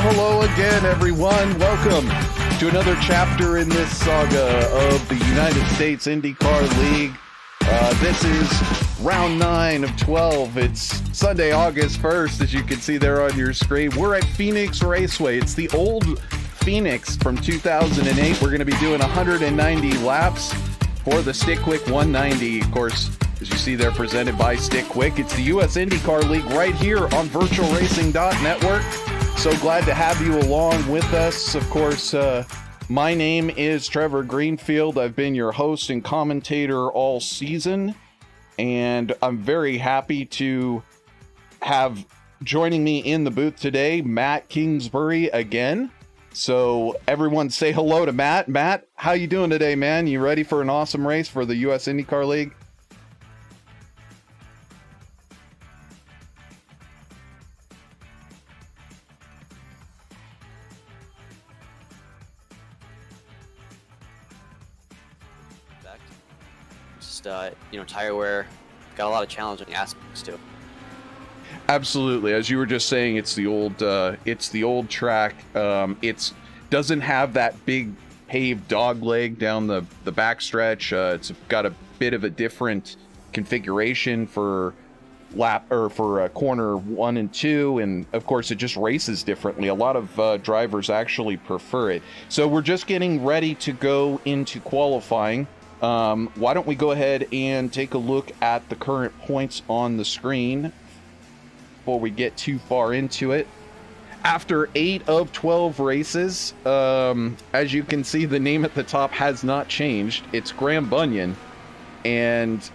Hello again, everyone. Welcome to another chapter in this saga of the United States IndyCar League. This is round 9 of 12. It's Sunday, August 1st, as you can see there on your screen. We're at Phoenix Raceway. It's the old Phoenix from 2008. We're going to be doing 190 laps for the StickQuik 190. Of course, as you see there, presented by StickQuik. It's the US IndyCar League right here on VirtualRacing.Network. So glad to have you along with us. Of course, my name is Trevor Greenfield. I've been your host and commentator all season, and I'm very happy to have joining me in the booth today, Matt Kingsbury again. So everyone say hello to Matt. Matt, how you doing today, man? You ready for an awesome race for the US IndyCar League? Tire wear, got a lot of challenging aspects to it. Absolutely. As you were just saying, it's the old track. It doesn't have that big paved dog leg down the backstretch. It's got a bit of a different configuration for corner 1 and 2, and of course it just races differently. A lot of drivers actually prefer it. So we're just getting ready to go into qualifying. Why don't we go ahead and take a look at the current points on the screen before we get too far into it. After 8 of 12 races, as you can see, the name at the top has not changed. It's Graham Bunyan, and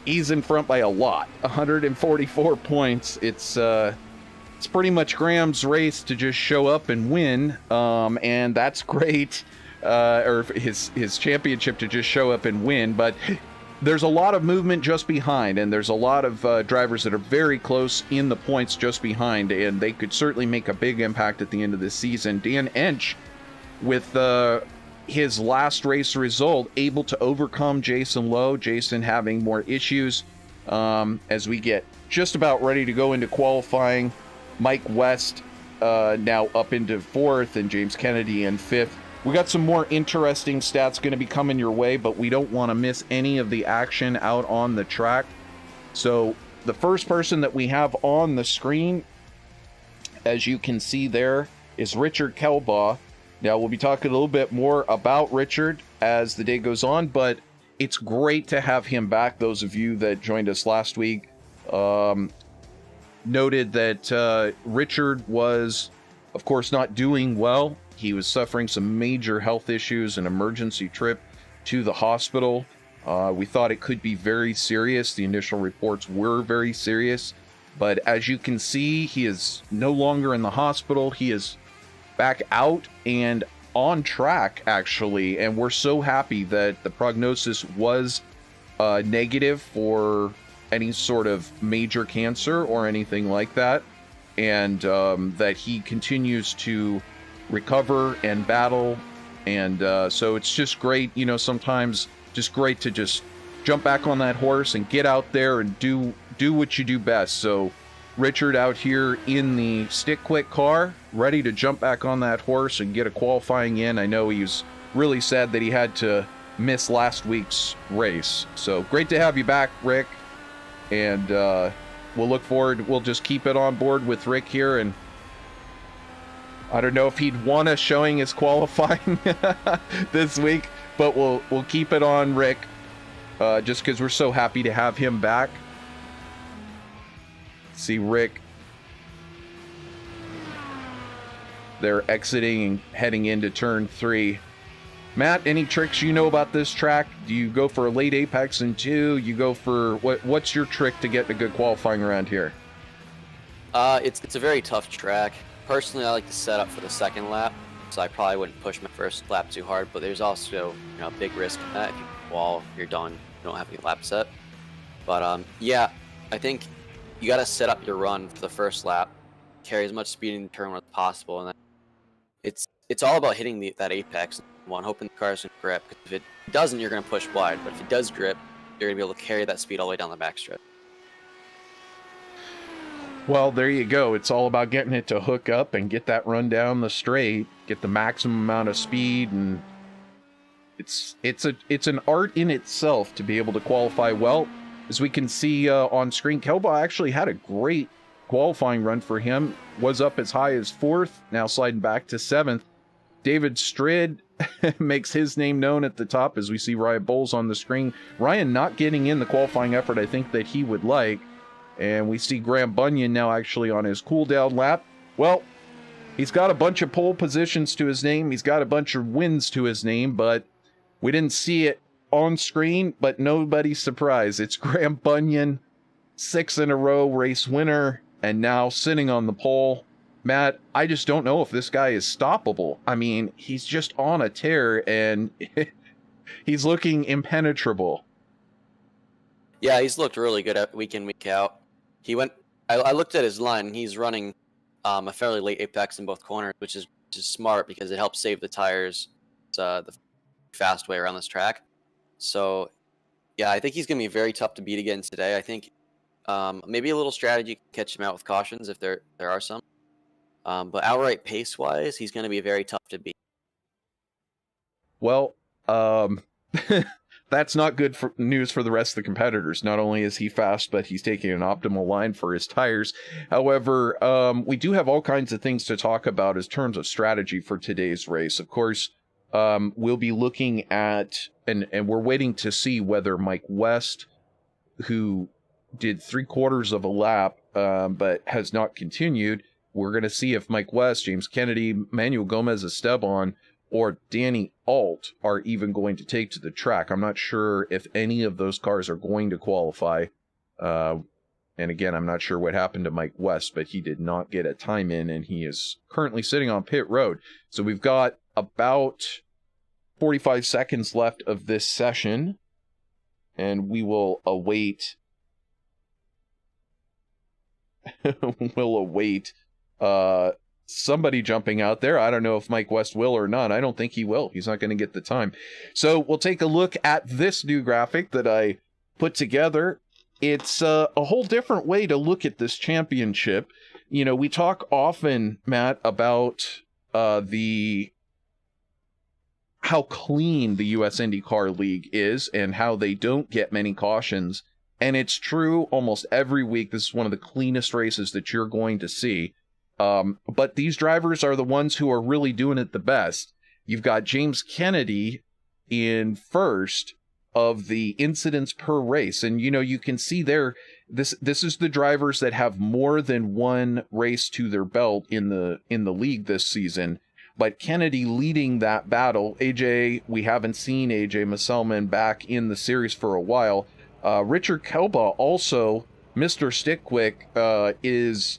he's in front by a lot, 144 points. It's pretty much Graham's race to just show up and win, and that's great. Or his championship to just show up and win, but there's a lot of movement just behind, and there's a lot of drivers that are very close in the points just behind, and they could certainly make a big impact at the end of the season. Dan Ench, with his last race result, able to overcome Jason Lowe. Jason having more issues as we get just about ready to go into qualifying. Mike West now up into 4th, and James Kennedy in 5th. We got some more interesting stats going to be coming your way, but we don't want to miss any of the action out on the track. So the first person that we have on the screen, as you can see there, is Richard Kelbaugh. Now, we'll be talking a little bit more about Richard as the day goes on, but it's great to have him back. Those of you that joined us last week noted that Richard was, of course, not doing well. He was suffering some major health issues, an emergency trip to the hospital. We thought it could be very serious. The initial reports were very serious. But as you can see, he is no longer in the hospital. He is back out and on track, actually. And we're so happy that the prognosis was negative for any sort of major cancer or anything like that. And that he continues to recover and battle, and so it's just great, sometimes just great to just jump back on that horse and get out there and do what you do best. So Richard out here in the StickQuik car, ready to jump back on that horse and get a qualifying in. I know he was really sad that he had to miss last week's race. So great to have you back, Rick, and we'll look forward. We'll just keep it on board with Rick here, and I don't know if he'd want us showing his qualifying this week, but we'll keep it on Rick, just because we're so happy to have him back. See Rick. They're exiting and heading into turn 3. Matt, any tricks you know about this track? Do you go for a late apex in 2? You go for what's your trick to get a good qualifying around here? It's a very tough track. Personally, I like to set up for the second lap, so I probably wouldn't push my first lap too hard. But there's also a big risk in that. If you wall, you're done. You don't have any lap set. But yeah, I think you got to set up your run for the first lap, carry as much speed in the turn as possible, and then it's all about hitting that apex one, hoping the car's gonna grip. Because if it doesn't, you're gonna push wide. But if it does grip, you're gonna be able to carry that speed all the way down the backstretch. Well, there you go. It's all about getting it to hook up and get that run down the straight, get the maximum amount of speed, and it's an art in itself to be able to qualify well. As we can see on screen, Kelba actually had a great qualifying run for him. Was up as high as 4th, now sliding back to 7th. David Strid makes his name known at the top as we see Ryan Bowles on the screen. Ryan not getting in the qualifying effort I think that he would like. And we see Graham Bunyan now actually on his cool-down lap. Well, he's got a bunch of pole positions to his name. He's got a bunch of wins to his name, but we didn't see it on screen, but nobody's surprised. It's Graham Bunyan, 6 in a row race winner, and now sitting on the pole. Matt, I just don't know if this guy is stoppable. I mean, he's just on a tear, and he's looking impenetrable. Yeah, he's looked really good at week in, week out. I looked at his line, and he's running a fairly late apex in both corners, which is smart because it helps save the tires the fast way around this track. So, yeah, I think he's going to be very tough to beat again today. I think maybe a little strategy can catch him out with cautions if there are some. But outright pace-wise, he's going to be very tough to beat. Well, that's not good news for the rest of the competitors. Not only is he fast, but he's taking an optimal line for his tires. However, we do have all kinds of things to talk about in terms of strategy for today's race. Of course, we'll be looking at, and we're waiting to see whether Mike West, who did 3/4 of a lap, but has not continued, we're going to see if Mike West, James Kennedy, Manuel Gomez Esteban, or Danny Alt are even going to take to the track. I'm not sure if any of those cars are going to qualify. And again, I'm not sure what happened to Mike West, but he did not get a time in, and he is currently sitting on pit road. So we've got about 45 seconds left of this session, and we will await somebody jumping out there. I don't know if Mike West will or not. I don't think he will. He's not going to get the time. So we'll take a look at this new graphic that I put together. It's a whole different way to look at this championship. We talk often, Matt, about how clean the US IndyCar League is and how they don't get many cautions. And it's true almost every week. This is one of the cleanest races that you're going to see. But these drivers are the ones who are really doing it the best. You've got James Kennedy in first of the incidents per race. And, you can see there, this is the drivers that have more than one race to their belt in the league this season. But Kennedy leading that battle. AJ, we haven't seen AJ Musselman back in the series for a while. Richard Kelba, also, Mr. StickQuik, is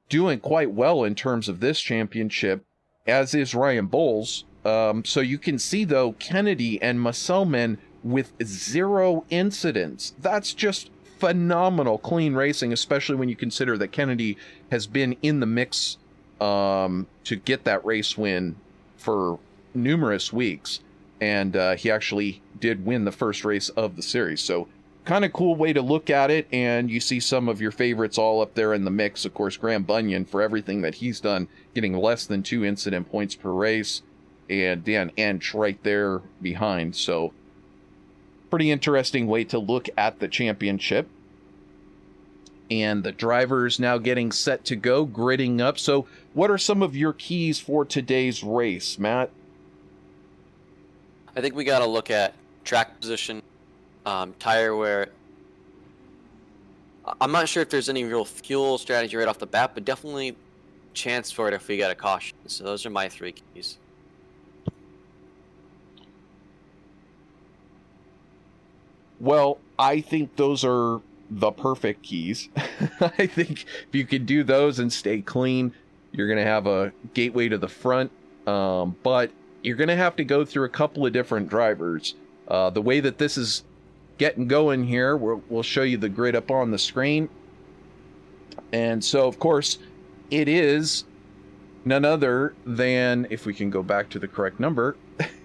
doing quite well in terms of this championship, as is Ryan Bowles. So you can see, though, Kennedy and Musselman with 0 incidents. That's just phenomenal clean racing, especially when you consider that Kennedy has been in the mix to get that race win for numerous weeks. And he actually did win the first race of the series. So kind of cool way to look at it. And you see some of your favorites all up there in the mix. Of course, Graham Bunyan, for everything that he's done, getting less than 2 incident points per race. And Dan Ench right there behind. So pretty interesting way to look at the championship. And the drivers now getting set to go, gridding up. So what are some of your keys for today's race, Matt? I think we got to look at track position, tire wear. I'm not sure if there's any real fuel strategy right off the bat, but definitely chance for it if we get a caution. So those are my 3 keys. Well, I think those are the perfect keys. I think if you can do those and stay clean, you're going to have a gateway to the front. But you're going to have to go through a couple of different drivers. The way that this is getting going here, we'll show you the grid up on the screen. And so, of course, it is none other than, if we can go back to the correct number,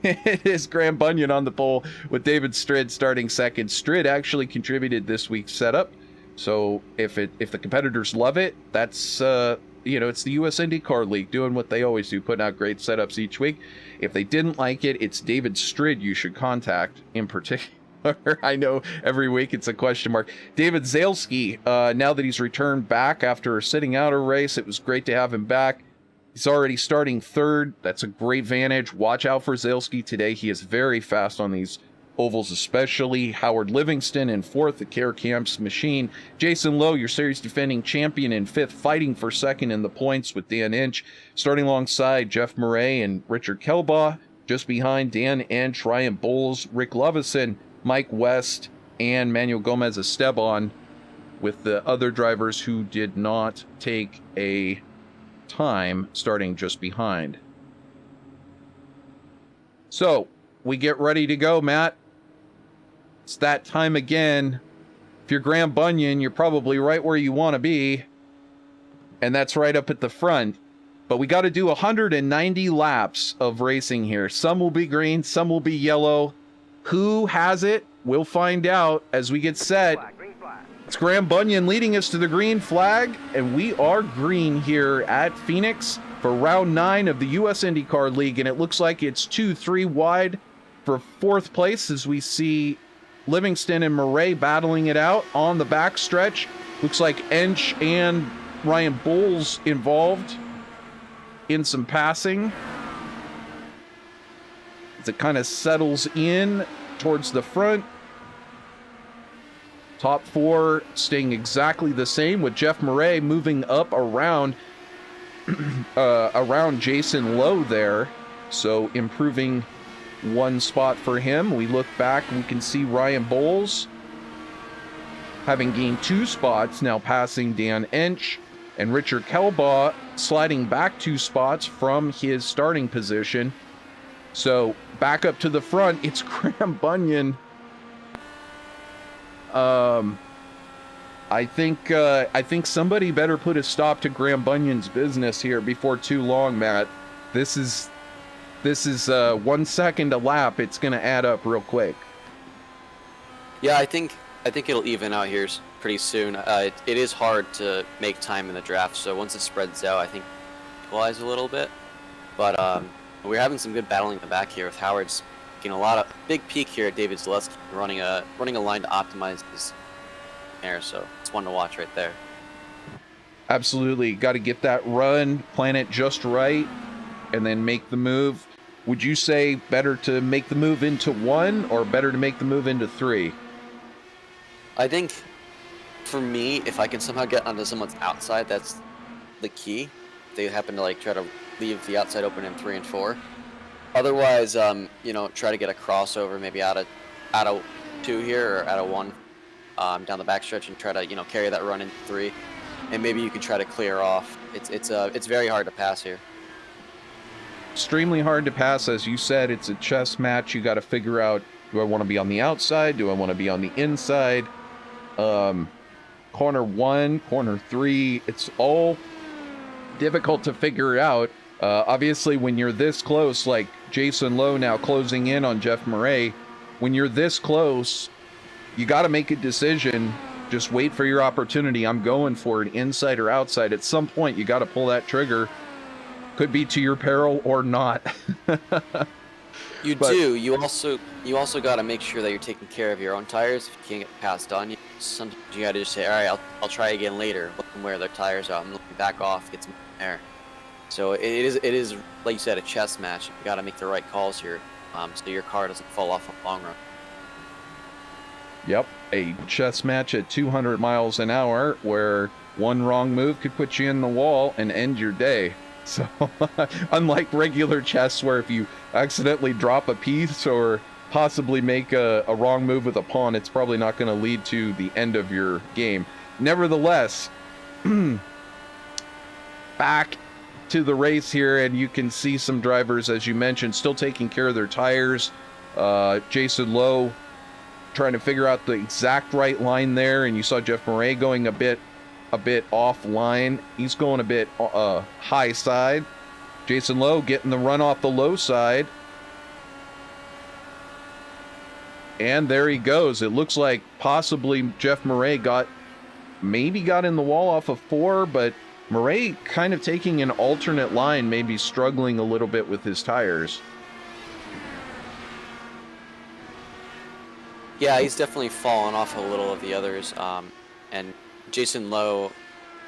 it is Graham Bunyan on the pole with David Strid starting second. Strid actually contributed this week's setup. So if the competitors love it, that's, it's the US IndyCar League doing what they always do, putting out great setups each week. If they didn't like it, it's David Strid you should contact in particular. I know every week it's a question mark. David Zalesky, now that he's returned back after sitting out a race, it was great to have him back. He's already starting third. That's a great vantage. Watch out for Zalesky today. He is very fast on these ovals, especially. Howard Livingston in fourth, the Care Camps machine. Jason Lowe, your series defending champion, in fifth, fighting for second in the points with Dan Inch. Starting alongside Jeff Murray and Richard Kelbaugh. Just behind Dan Inch, Ryan Bowles, Rick Lovison, Mike West, and Manuel Gomez Esteban, with the other drivers who did not take a time starting just behind. So we get ready to go, Matt. It's that time again. If you're Graham Bunyan, you're probably right where you want to be, and that's right up at the front. But we got to do 190 laps of racing here. Some will be green, some will be yellow. Who has it? We'll find out as we get set. It's Graham Bunyan leading us to the green flag, and we are green here at Phoenix for round 9 of the US IndyCar League, and it looks like it's 2-3 wide for fourth place as we see Livingston and Murray battling it out on the backstretch. Looks like Ench and Ryan Bowles involved in some passing as it kind of settles in towards the front. Top 4 staying exactly the same, with Jeff Murray moving up around around Jason Lowe there, so improving one spot for him. We look back, we can see Ryan Bowles having gained 2 spots, now passing Dan Ench, and Richard Kelbaugh sliding back 2 spots from his starting position. So back up to the front, it's Graham Bunyan. I think somebody better put a stop to Graham Bunyan's business here before too long, Matt. This is 1 second a lap. It's going to add up real quick. Yeah, I think it'll even out here pretty soon. It is hard to make time in the draft, so once it spreads out, I think equalize a little bit. But we're having some good battling in the back here with Howard's getting a lot of big peak here at David Zalesky, running a line to optimize his air, so it's one to watch right there. Absolutely, got to get that run, plan it just right, and then make the move. Would you say better to make the move into 1 or better to make the move into 3? I think for me, if I can somehow get onto someone's outside, that's the key. They happen to try to leave the outside open in 3 and 4. Otherwise, try to get a crossover maybe out of 2 here or out of 1 down the backstretch and try to carry that run in 3, and maybe you can try to clear off. It's very hard to pass here. Extremely hard to pass, as you said. It's a chess match. You got to figure out: do I want to be on the outside? Do I want to be on the inside? Corner 1, corner 3. It's all difficult to figure out. Obviously, when you're this close, like Jason Lowe now closing in on Jeff Murray, when you're this close, you got to make a decision. Just wait for your opportunity. I'm going for it, inside or outside. At some point, you got to pull that trigger. Could be to your peril or not. You also got to make sure that you're taking care of your own tires. If you can't get passed on, sometimes you got to just say, all right, I'll try again later. Look where their tires are. I'm looking back off, get some air. So it is like you said, a chess match. You got to make the right calls here, so your car doesn't fall off in the long run. Yep, a chess match at 200 miles an hour, where one wrong move could put you in the wall and end your day. So unlike regular chess, where if you accidentally drop a piece or possibly make a wrong move with a pawn, it's probably not going to lead to the end of your game. Nevertheless, back to the race here, and you can see some drivers, as you mentioned, still taking care of their tires. Jason Lowe trying to figure out the exact right line there, and you saw Jeff Murray going a bit offline. He's going a bit high side. Jason Lowe getting the run off the low side. And there he goes. It looks like possibly Jeff Murray maybe got in the wall off of 4, but Murray kind of taking an alternate line, maybe struggling a little bit with his tires. Yeah, he's definitely fallen off a little of the others. And Jason Lowe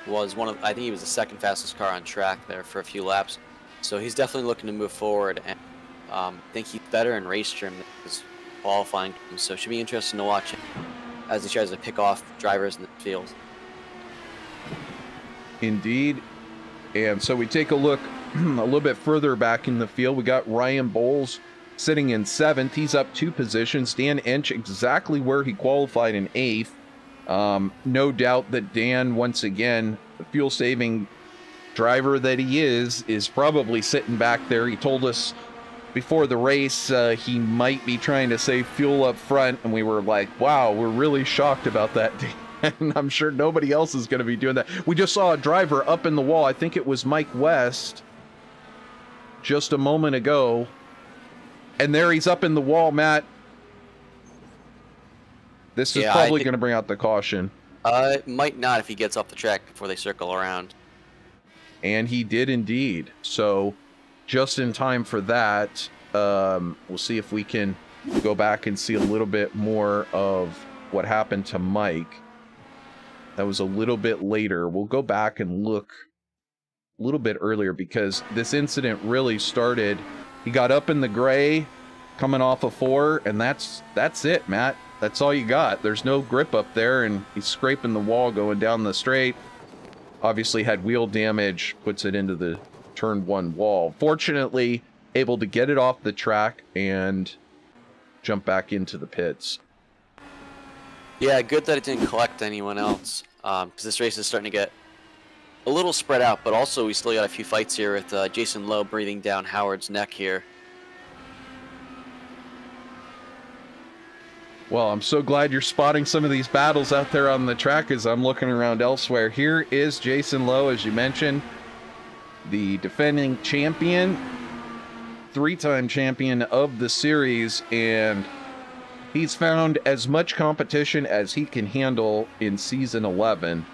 was I think he was the second fastest car on track there for a few laps. So he's definitely looking to move forward, and I think he's better in race trim than his qualifying. So it should be interesting to watch him as he tries to pick off drivers in the field. Indeed. And so we take a look a little bit further back in the field. We got Ryan Bowles sitting in 7th. He's up 2 positions. Dan Ench exactly where he qualified in 8th. No doubt that Dan, once again, the fuel-saving driver that he is probably sitting back there. He told us before the race he might be trying to save fuel up front, and we were like, wow, we're really shocked about that. And I'm sure nobody else is going to be doing that. We just saw a driver up in the wall. I think it was Mike West just a moment ago. And there he's up in the wall, Matt. This is probably going to bring out the caution. It might not if he gets off the track before they circle around. And he did indeed. So just in time for that, we'll see if we can go back and see a little bit more of what happened to Mike. That was a little bit later. We'll go back and look a little bit earlier, because this incident really started. He got up in the gray coming off of 4, and that's it, Matt. That's all you got. There's no grip up there, and he's scraping the wall going down the straight. Obviously had wheel damage, puts it into the turn 1 wall. Fortunately, able to get it off the track and jump back into the pits. Yeah, good that it didn't collect anyone else, because this race is starting to get a little spread out, but also we still got a few fights here with Jason Lowe breathing down Howard's neck here. Well, I'm so glad you're spotting some of these battles out there on the track as I'm looking around elsewhere. Here is Jason Lowe, as you mentioned, the defending champion, 3-time champion of the series, and he's found as much competition as he can handle in season 11.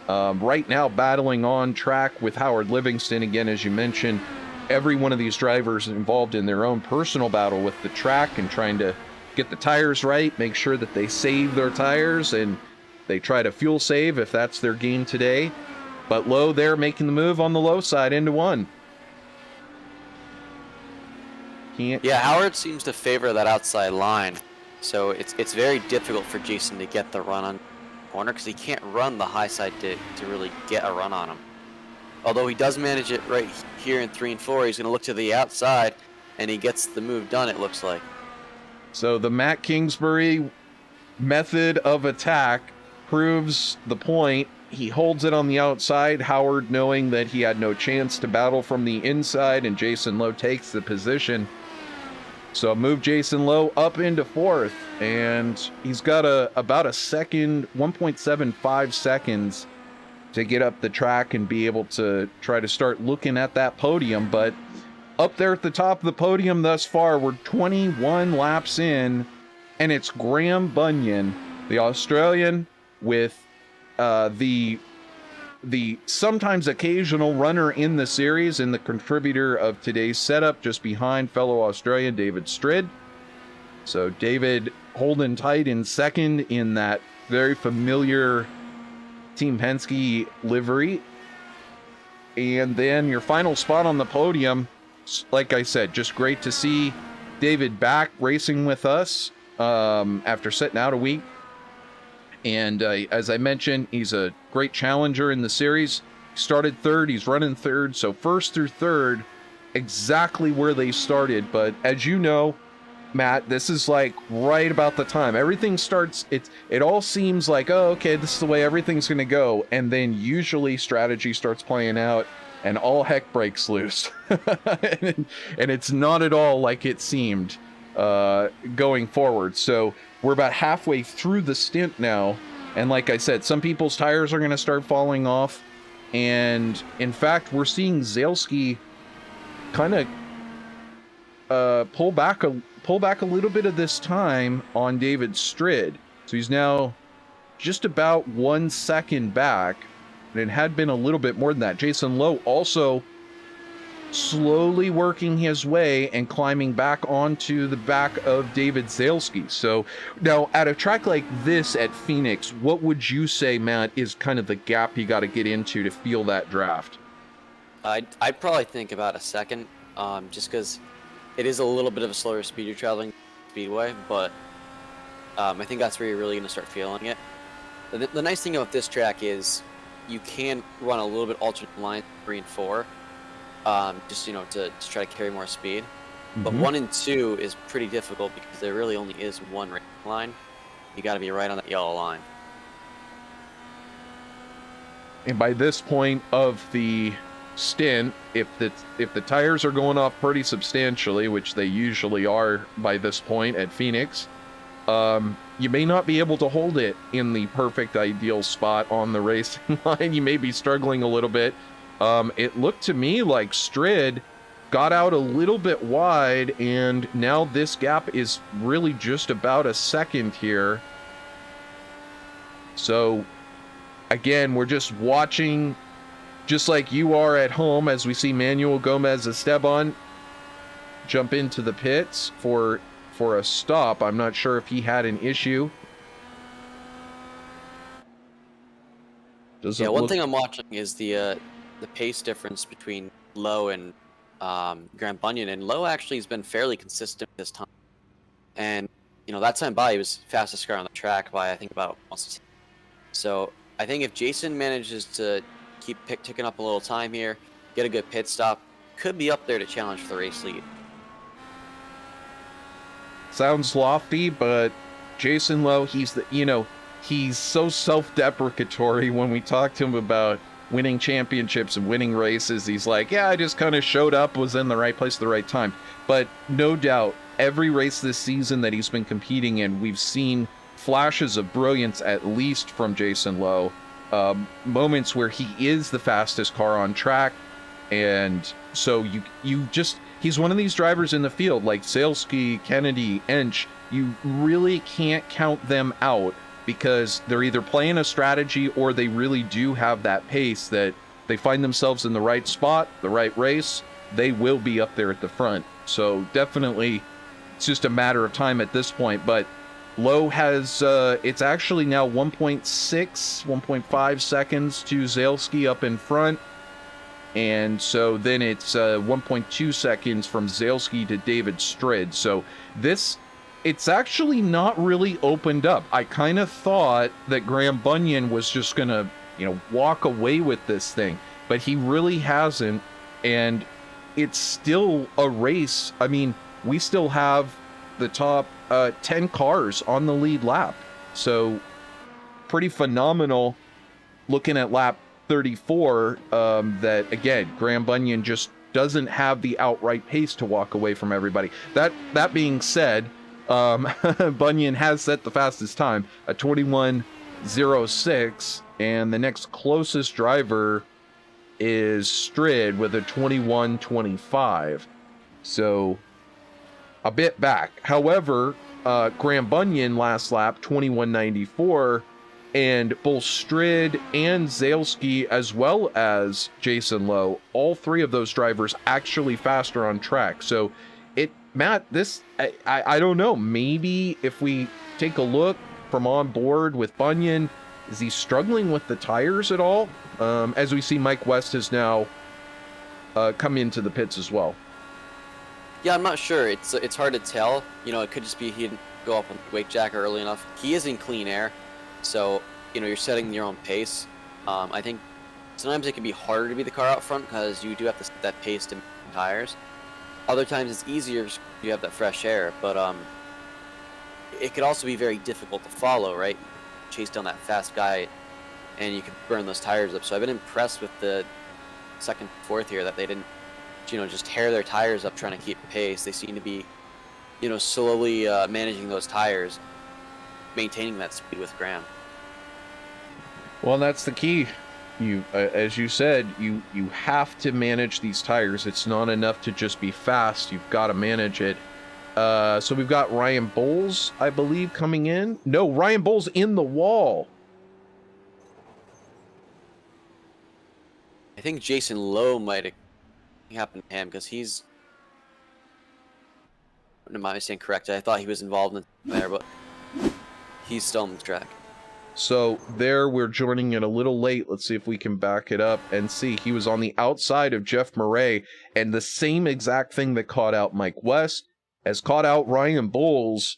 Right now, battling on track with Howard Livingston. Again, as you mentioned, every one of these drivers involved in their own personal battle with the track and trying to get the tires right, make sure that they save their tires, and they try to fuel save if that's their game today. But Lowe there making the move on the low side into 1. Yeah, Howard seems to favor that outside line, so it's very difficult for Jason to get the run on corner, because he can't run the high side to really get a run on him. Although he does manage it right here in 3 and 4, he's going to look to the outside, and he gets the move done, it looks like. So the Matt Kingsbury method of attack proves the point. He holds it on the outside, Howard knowing that he had no chance to battle from the inside, and Jason Lowe takes the position. So move Jason Lowe up into 4th, and he's got about a second, 1.75 seconds to get up the track and be able to try to start looking at that podium. But up there at the top of the podium thus far, we're 21 laps in, and it's Graham Bunyan, the Australian, with the sometimes occasional runner in the series and the contributor of today's setup, just behind fellow Australian David Strid. So David holding tight in 2nd in that very familiar Team Penske livery. And then your final spot on the podium, like I said, just great to see David back racing with us after sitting out a week. And as I mentioned, he's a great challenger in the series. He started 3rd, he's running 3rd, so 1st through 3rd, exactly where they started. But as you know, Matt, this is like right about the time everything starts. It all seems like, oh, okay, this is the way everything's going to go, and then usually strategy starts playing out, and all heck breaks loose, and it's not at all like it seemed going forward. So we're about halfway through the stint now, and like I said, some people's tires are going to start falling off, and in fact, we're seeing Zalesky kind of pull back a little bit of this time on David Strid. So he's now just about 1 second back, and it had been a little bit more than that. Jason Lowe also slowly working his way and climbing back onto the back of David Zalesky. So now at a track like this at Phoenix, what would you say, Matt, is kind of the gap you got to get into to feel that draft? I'd probably think about a second, just because it is a little bit of a slower speed you're traveling speedway, but I think that's where you're really going to start feeling it. The nice thing about this track is you can run a little bit alternate line 3 and 4, just to try to carry more speed. Mm-hmm. But 1 and 2 is pretty difficult because there really only is one racing line. You got to be right on that yellow line. And by this point of the stint, if the tires are going off pretty substantially, which they usually are by this point at Phoenix, you may not be able to hold it in the perfect ideal spot on the racing line. You may be struggling a little bit. It looked to me like Strid got out a little bit wide, and now this gap is really just about a second here. So again, we're just watching, just like you are at home, as we see Manuel Gomez Esteban jump into the pits for a stop. I'm not sure if he had an issue. One thing I'm watching is the pace difference between Lowe and Graham Bunyan, and Lowe actually has been fairly consistent this time. And that time by, he was fastest car on the track by I think about almost. So I think if Jason manages to keep ticking up a little time here, get a good pit stop, could be up there to challenge for the race lead. Sounds lofty, but Jason Lowe, he's so self-deprecatory when we talk to him about winning championships and winning races. He's like, yeah, I just kind of showed up, was in the right place at the right time. But no doubt, every race this season that he's been competing in, we've seen flashes of brilliance, at least from Jason Lowe. Moments where he is the fastest car on track, and so he's one of these drivers in the field like Zalesky, Kennedy, Ench. You really can't count them out because they're either playing a strategy or they really do have that pace that they find themselves in the right spot, the right race, they will be up there at the front. So definitely it's just a matter of time at this point. But Lowe has, it's actually now 1.5 seconds to Zalesky up in front. And so then it's 1.2 seconds from Zalesky to David Strid. So it's actually not really opened up. I kind of thought that Graham Bunyan was just going to, walk away with this thing, but he really hasn't. And it's still a race. I mean, we still have the top 10 cars on the lead lap. So pretty phenomenal looking at lap 34, that again, Graham Bunyan just doesn't have the outright pace to walk away from everybody. That being said, Bunyan has set the fastest time, a 21:06, and the next closest driver is Strid with a 21:25. So a bit back. However, Graham Bunyan last lap 21:94, and both Strid and Zalesky, as well as Jason Lowe, all three of those drivers actually faster on track. So Matt, I don't know, maybe if we take a look from on board with Bunyan, is he struggling with the tires at all? As we see, Mike West has now come into the pits as well. Yeah, I'm not sure. It's hard to tell. It could just be he didn't go up on the wake jack early enough. He is in clean air, so you're setting your own pace. I think sometimes it can be harder to be the car out front because you do have to set that pace to tires. Other times it's easier because you have that fresh air, but it could also be very difficult to follow, right? Chase down that fast guy, and you can burn those tires up. So I've been impressed with the second, fourth here that they didn't, just tear their tires up trying to keep pace. They seem to be, slowly managing those tires, maintaining that speed with Graham. Well, that's the key. As you said, you have to manage these tires. It's not enough to just be fast. You've got to manage it. So we've got Ryan Bowles, I believe, coming in. No, Ryan Bowles in the wall. I think Jason Lowe might have happened to him because he's. Am I saying correct? I thought he was involved in there, but he's still on the track. So there, we're joining it a little late. Let's see if we can back it up and see. He was on the outside of Jeff Murray, and the same exact thing that caught out Mike West has caught out Ryan Bowles.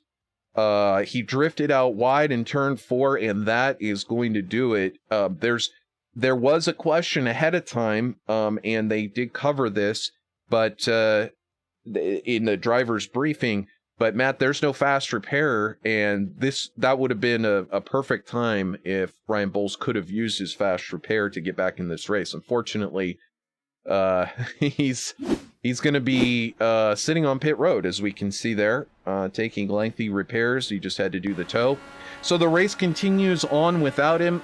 He drifted out wide in turn 4, and that is going to do it. There was a question ahead of time, and they did cover this, but in the driver's briefing. But Matt, there's no fast repair, and that would have been a perfect time if Ryan Bowles could have used his fast repair to get back in this race. Unfortunately, he's going to be sitting on pit road, as we can see there, taking lengthy repairs. He just had to do the tow. So the race continues on without him.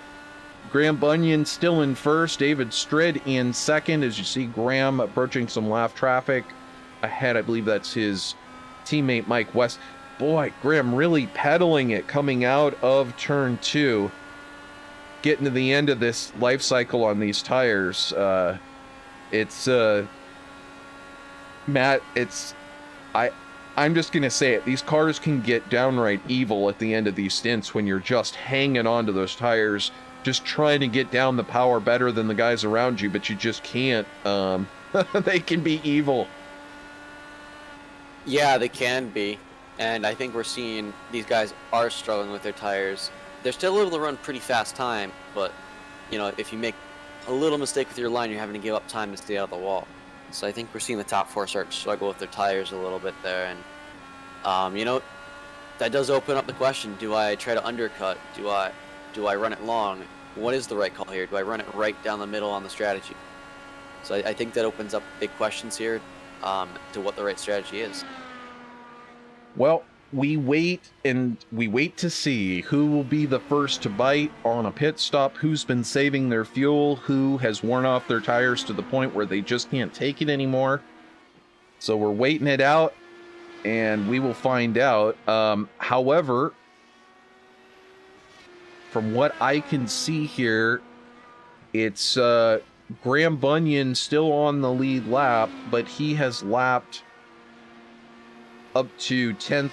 Graham Bunyan still in first, David Strid in second, as you see Graham approaching some lap traffic ahead. I believe that's his teammate Mike West. Boy, Graham really pedaling it coming out of turn 2, getting to the end of this life cycle on these tires. It's Matt, I'm just gonna say it, these cars can get downright evil at the end of these stints when you're just hanging on to those tires, just trying to get down the power better than the guys around you, but you just can't. They can be evil. Yeah, they can be, and I think we're seeing these guys are struggling with their tires. They're still able to run pretty fast time, but if you make a little mistake with your line, you're having to give up time to stay out of the wall. So I think we're seeing the top 4 start to struggle with their tires a little bit there, and that does open up the question: do I try to undercut? Do I run it long? What is the right call here? Do I run it right down the middle on the strategy? So I think that opens up big questions here. To what the right strategy is. Well, we wait to see who will be the first to bite on a pit stop, who's been saving their fuel, who has worn off their tires to the point where they just can't take it anymore. So we're waiting it out, and we will find out. However, from what I can see here, it's Graham Bunyan still on the lead lap, but he has lapped up to 10th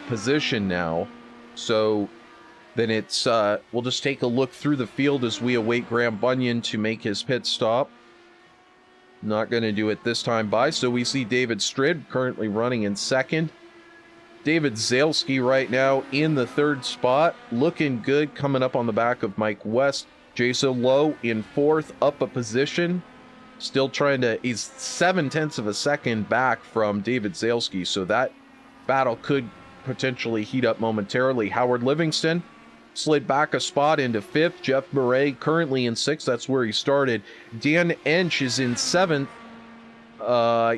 position now. So then it's we'll just take a look through the field as we await Graham Bunyan to make his pit stop. Not going to do it this time by. So we see David Strid currently running in second. David Zalesky right now in the 3rd spot, looking good, coming up on the back of Mike West. Jason Lowe in 4th, up a position. Still trying to, he's 0.7 of a second back from David Zalesky, so that battle could potentially heat up momentarily. Howard Livingston slid back a spot into 5th. Jeff Murray currently in 6th, that's where he started. Dan Ench is in 7th.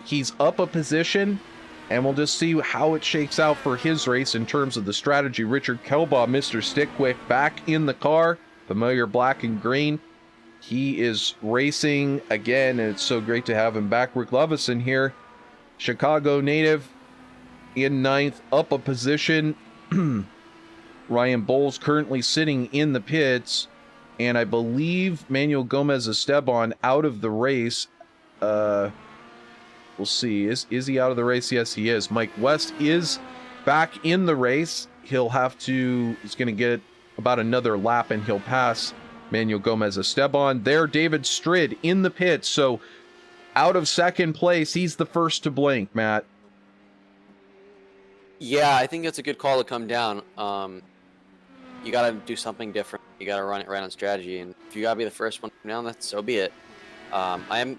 He's up a position, and we'll just see how it shakes out for his race in terms of the strategy. Richard Kelbaugh, Mr. StickQuik, back in the car. Familiar black and green. He is racing again, and it's so great to have him back. Rick Lovison here, Chicago native, in 9th, up a position. Ryan Bowles currently sitting in the pits, and I believe Manuel Gomez Esteban out of the race. We'll see. Is he out of the race? Yes, he is. Mike West is back in the race. He's going to get about another lap, and he'll pass Manuel Gomez Esteban. There, David Strid in the pits. So out of 2nd place, he's the first to blink, Matt. Yeah, I think it's a good call to come down. You got to do something different. You got to run it right on strategy, and if you got to be the first one down, so be it. I am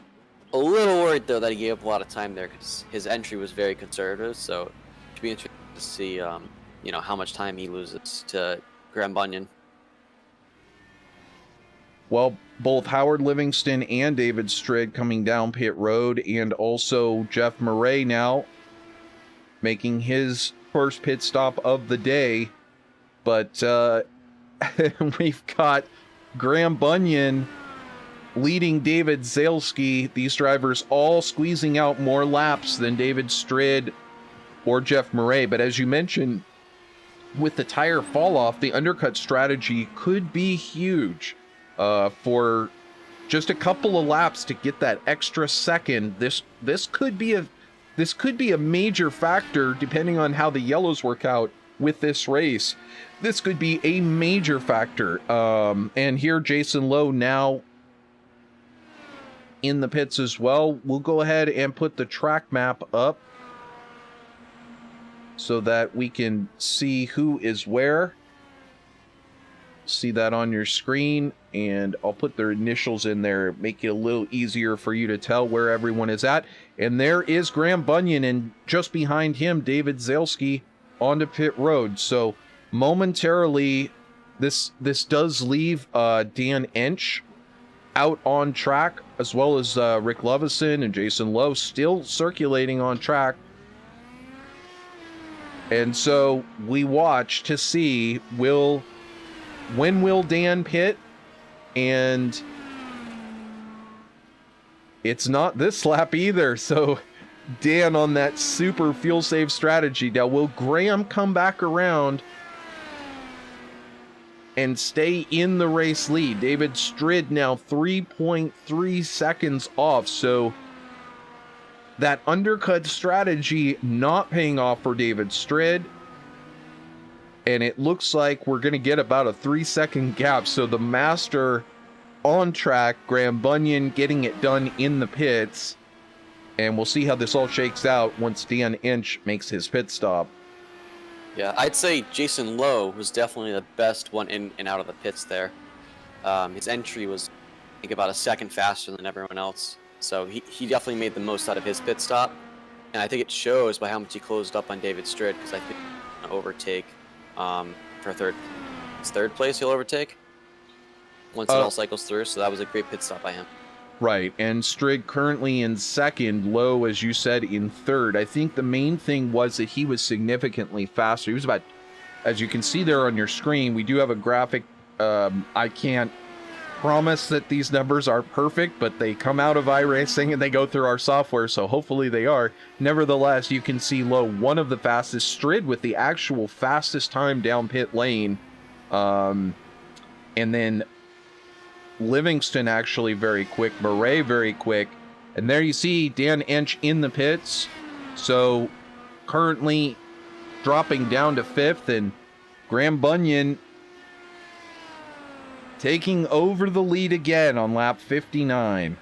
A little worried though that he gave up a lot of time there because his entry was very conservative. So it should be interesting to see, you know, how much time he loses to Graham Bunyan. Well, both Howard Livingston and David Strid coming down pit road, and also Jeff Murray now making his first pit stop of the day. But we've got Graham Bunyan leading David Zalesky. These drivers all squeezing out more laps than David Strid or Jeff Murray. But as you mentioned, with the tire fall off, the undercut strategy could be huge. For just a couple of laps to get that extra second, this could be a major factor depending on how the yellows work out with this race. This could be a major factor. And here Jason Lowe now in the pits as well. We'll go ahead and put the track map up so that we can see who is where. See that on your screen, and I'll put their initials in there, make it a little easier for you to tell where everyone is at. And there is Graham Bunyan, and just behind him, David Zalesky onto pit road. So momentarily, this does leave Dan Ench out on track, as well as Rick Lovison and Jason Lowe still circulating on track. And so we watch to see when will Dan pit? And it's not this lap either. So Dan on that super fuel save strategy. Now, will Graham come back around and stay in the race lead? David Strid now 3.3 seconds off. So that undercut strategy not paying off for David Strid. And it looks like we're going to get about a 3-second gap. So the master on track, Graham Bunyan getting it done in the pits. And we'll see how this all shakes out once Dan Ench makes his pit stop. Yeah, I'd say Jason Lowe was definitely the best one in and out of the pits there. His entry was, I think, about a second faster than everyone else. So he definitely made the most out of his pit stop. And I think it shows by how much he closed up on David Strid, because I think he's going to overtake for third place he'll overtake once it all cycles through. So that was a great pit stop by him. Right, and Strid currently in second, Lowe, as you said, in third. I think the main thing was that he was significantly faster. He was about, as you can see there on your screen, we do have a graphic. I can't promise that these numbers are perfect, but they come out of iRacing and they go through our software, so hopefully they are. Nevertheless, you can see Lowe, one of the fastest, Strid with the actual fastest time down pit lane. And then Livingston actually very quick, Murray very quick. And there you see Dan Ench in the pits. So currently dropping down to fifth, and Graham Bunyan taking over the lead again on lap 59.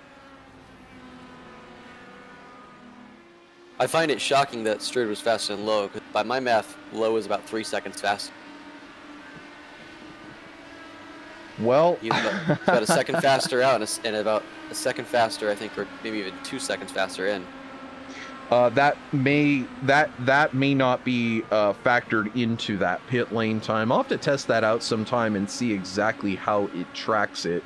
I find it shocking that Strid was faster than Lowe, because by my math, Lowe was about 3 seconds faster. Well, He was about a second faster out and about a second faster, I think, or maybe even 2 seconds faster in. that may not be factored into that pit lane time. I'll have to test that out sometime and see exactly how it tracks it.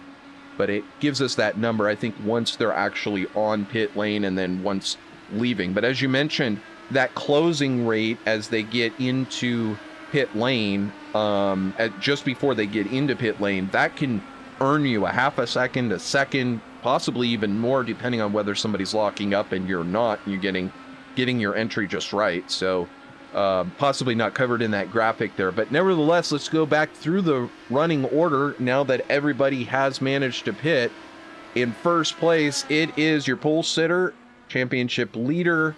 But it gives us that number, I think, once they're actually on pit lane and then once leaving. But as you mentioned, that closing rate as they get into pit lane, just before they get into pit lane, that can earn you a half a second, a second, possibly even more, depending on whether somebody's locking up and you're not. You're getting your entry just right. So possibly not covered in that graphic there. But nevertheless, let's go back through the running order now that everybody has managed to pit. In first place, it is your pole sitter, championship leader,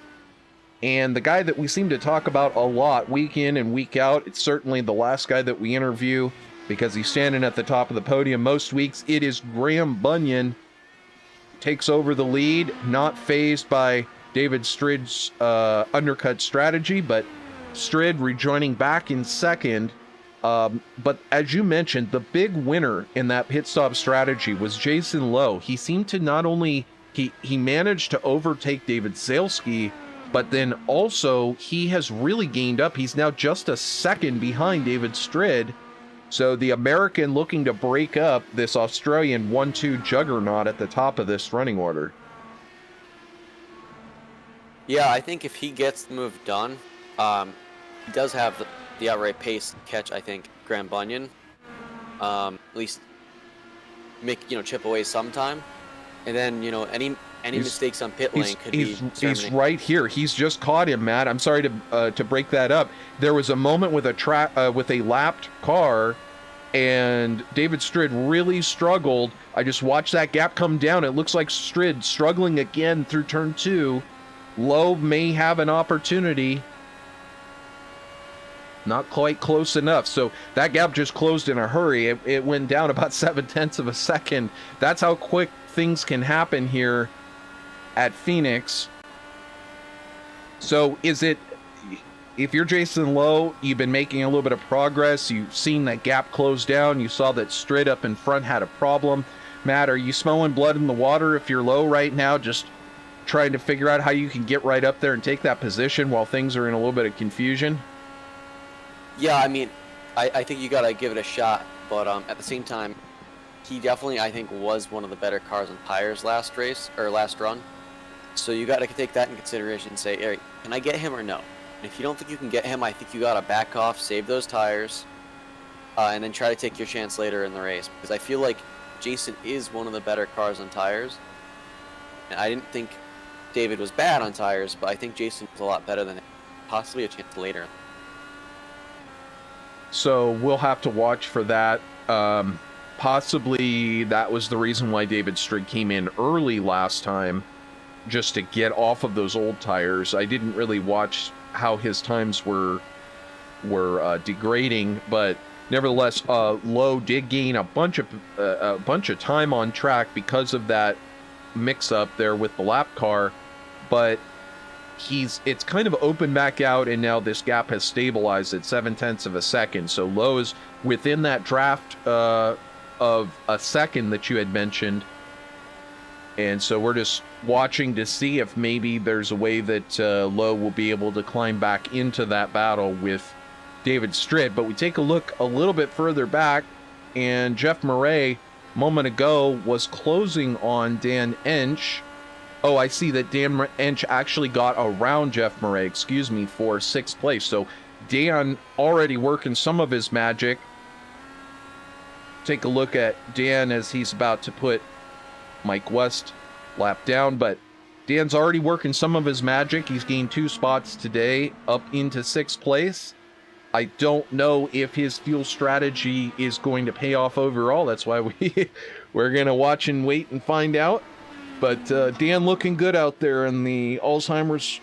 and the guy that we seem to talk about a lot week in and week out. It's certainly the last guy that we interview because he's standing at the top of the podium most weeks. It is Graham Bunyan. Takes over the lead, not fazed by David Strid's undercut strategy, but Strid rejoining back in second. But as you mentioned, the big winner in that pit stop strategy was Jason Lowe. He seemed to not only he managed to overtake David Zalesky, but then also he has really gained up. He's now just a second behind David Strid. So the American looking to break up this Australian 1-2 juggernaut at the top of this running order. Yeah, I think if he gets the move done, he does have the outright pace to catch, I think, Graham Bunyan. At least make, chip away sometime. And then, any mistakes on pit lane could be he's right here. He's just caught him, Matt. I'm sorry to break that up. There was a moment with a lapped car, and David Strid really struggled. I just watched that gap come down. It looks like Strid struggling again through turn 2. Lowe may have an opportunity. Not quite close enough. So that gap just closed in a hurry. It went down about 0.7 of a second. That's how quick things can happen here at Phoenix. So is it, if you're Jason Lowe, you've been making a little bit of progress, you've seen that gap close down, you saw that Strid up in front had a problem. Matt, are you smelling blood in the water if you're Lowe right now, just trying to figure out how you can get right up there and take that position while things are in a little bit of confusion? Yeah, I mean, I think you got to give it a shot, but at the same time, he definitely, I think, was one of the better cars on tires last run. So you got to take that in consideration and say, Eric, can I get him or no? And if you don't think you can get him, I think you got to back off, save those tires, and then try to take your chance later in the race. Because I feel like Jason is one of the better cars on tires. And I didn't think David was bad on tires, but I think Jason was a lot better than him. Possibly a chance later. So we'll have to watch for that. Possibly that was the reason why David Strid came in early last time, just to get off of those old tires. I didn't really watch how his times were degrading, but nevertheless, Lowe did gain a bunch of time on track because of that mix-up there with the lap car, but it's kind of open back out, and now this gap has stabilized at 0.7 of a second. So Lowe is within that draft of a second that you had mentioned. And so we're just watching to see if maybe there's a way that Lowe will be able to climb back into that battle with David Strid. But we take a look a little bit further back, and Jeff Murray, a moment ago, was closing on Dan Ench. Oh, I see that Dan Ench actually got around Jeff Murray, for 6th place. So Dan already working some of his magic. Take a look at Dan as he's about to put Mike West lap down, but Dan's already working some of his magic. He's gained 2 spots today, up into 6th place. I don't know if his fuel strategy is going to pay off overall. That's why we're going to watch and wait and find out. But Dan looking good out there in the Alzheimer's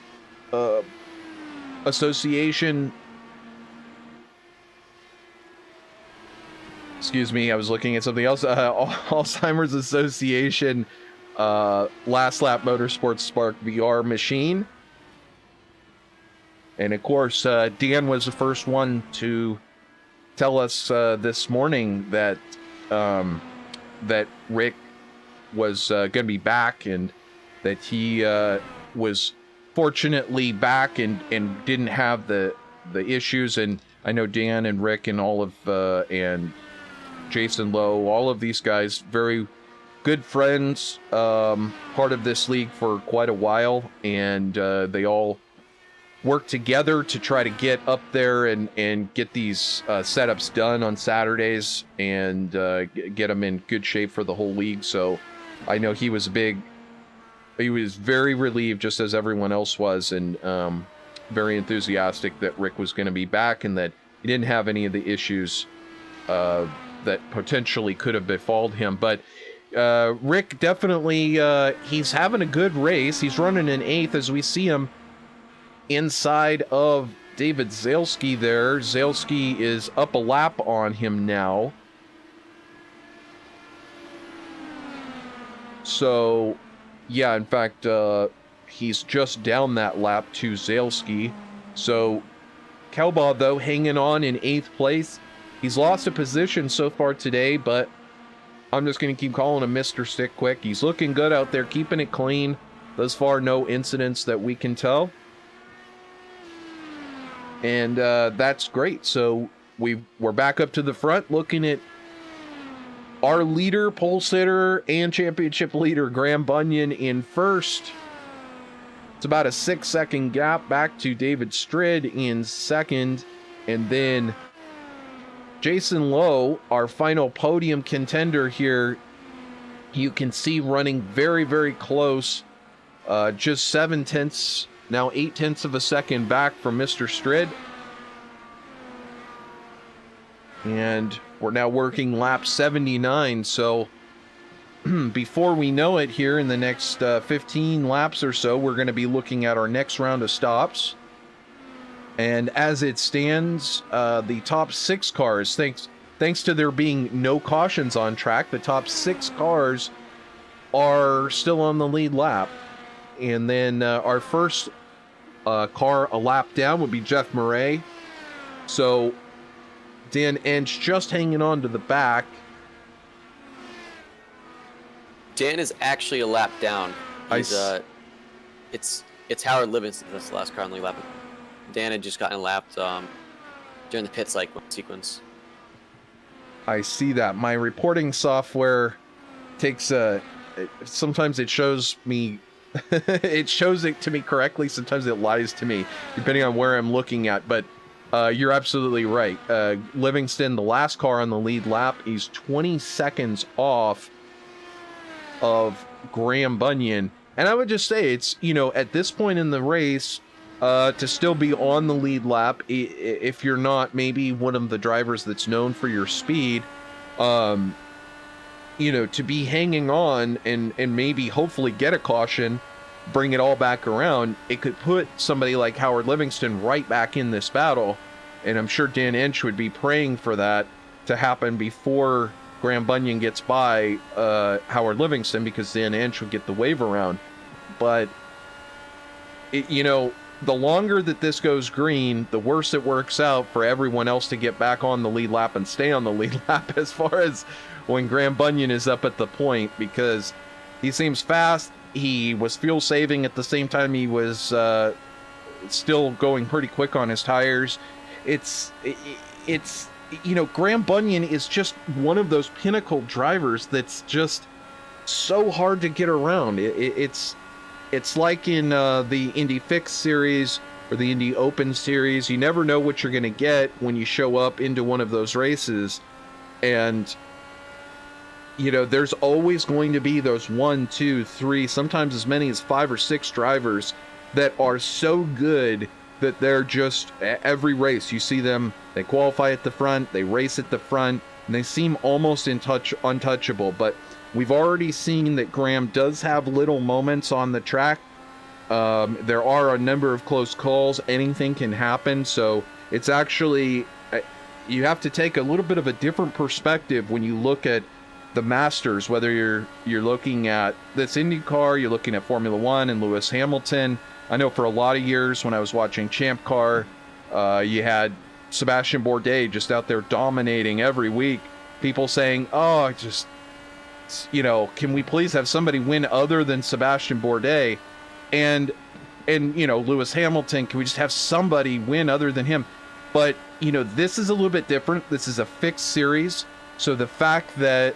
Association. Excuse me, I was looking at something else. Alzheimer's Association Last Lap Motorsports Spark VR machine. And of course, Dan was the first one to tell us this morning that that Rick was going to be back, and that he was fortunately back and didn't have the issues. And I know Dan and Rick and all of and Jason Lowe, all of these guys, very good friends, part of this league for quite a while, and they all work together to try to get up there and get these setups done on Saturdays and get them in good shape for the whole league. So I know he was very relieved, just as everyone else was, and very enthusiastic that Rick was going to be back, and that he didn't have any of the issues that potentially could have befalled him. But Rick definitely, he's having a good race. He's running in 8th as we see him inside of David Zalesky there. Zalesky is up a lap on him now. So, yeah, in fact, he's just down that lap to Zalesky. So, Kelbaugh, though, hanging on in 8th place. He's lost a position so far today, but I'm just going to keep calling him Mr. StickQuik. He's looking good out there, keeping it clean. Thus far, no incidents that we can tell. And that's great. So we're back up to the front, looking at our leader, pole sitter, and championship leader, Graham Bunyan, in first. It's about a 6-second gap back to David Strid in second. And then Jason Lowe, our final podium contender here, you can see running very, very close. Just 7/10, now 8/10 of a second back from Mr. Strid. And we're now working lap 79, so before we know it here in the next 15 laps or so, we're going to be looking at our next round of stops. And as it stands, the top 6 cars, thanks to there being no cautions on track, the top 6 cars are still on the lead lap. And then our first car a lap down would be Jeff Murray. So Dan Ench just hanging on to the back. Dan is actually a lap down. He's, it's Howard Livingston that's the last car on the lap. Dan had just gotten lapped during the pit sequence. I see that. My reporting software takes sometimes it shows me it shows it to me correctly, sometimes it lies to me depending on where I'm looking at, but you're absolutely right. Livingston, the last car on the lead lap, he's 20 seconds off of Graham Bunyan. And I would just say it's, at this point in the race, to still be on the lead lap, if you're not maybe one of the drivers that's known for your speed, to be hanging on and maybe hopefully get a caution, bring it all back around, it could put somebody like Howard Livingston right back in this battle. And I'm sure Dan Ench would be praying for that to happen before Graham Bunyan gets by Howard Livingston, because Dan Ench would get the wave around. But, the longer that this goes green, the worse it works out for everyone else to get back on the lead lap and stay on the lead lap as far as when Graham Bunyan is up at the point, because he seems fast. He was fuel saving at the same time he was still going pretty quick on his tires. It's Graham Bunyan is just one of those pinnacle drivers that's just so hard to get around. It's like in the Indy Fix series or the Indy Open series. You never know what you're going to get when you show up into one of those races. And, there's always going to be those 1, 2, 3, sometimes as many as 5 or 6 drivers that are so good that they're just, every race you see them, they qualify at the front, they race at the front, and they seem almost untouchable. But we've already seen that Graham does have little moments on the track. There are a number of close calls. Anything can happen. So it's actually, you have to take a little bit of a different perspective when you look at the Masters, whether you're looking at this IndyCar, you're looking at Formula One and Lewis Hamilton. I know for a lot of years when I was watching Champ Car, you had Sebastian Bourdais just out there dominating every week. People saying, can we please have somebody win other than Sebastian Bourdais? And Lewis Hamilton, can we just have somebody win other than him? But, this is a little bit different. This is a fixed series. So the fact that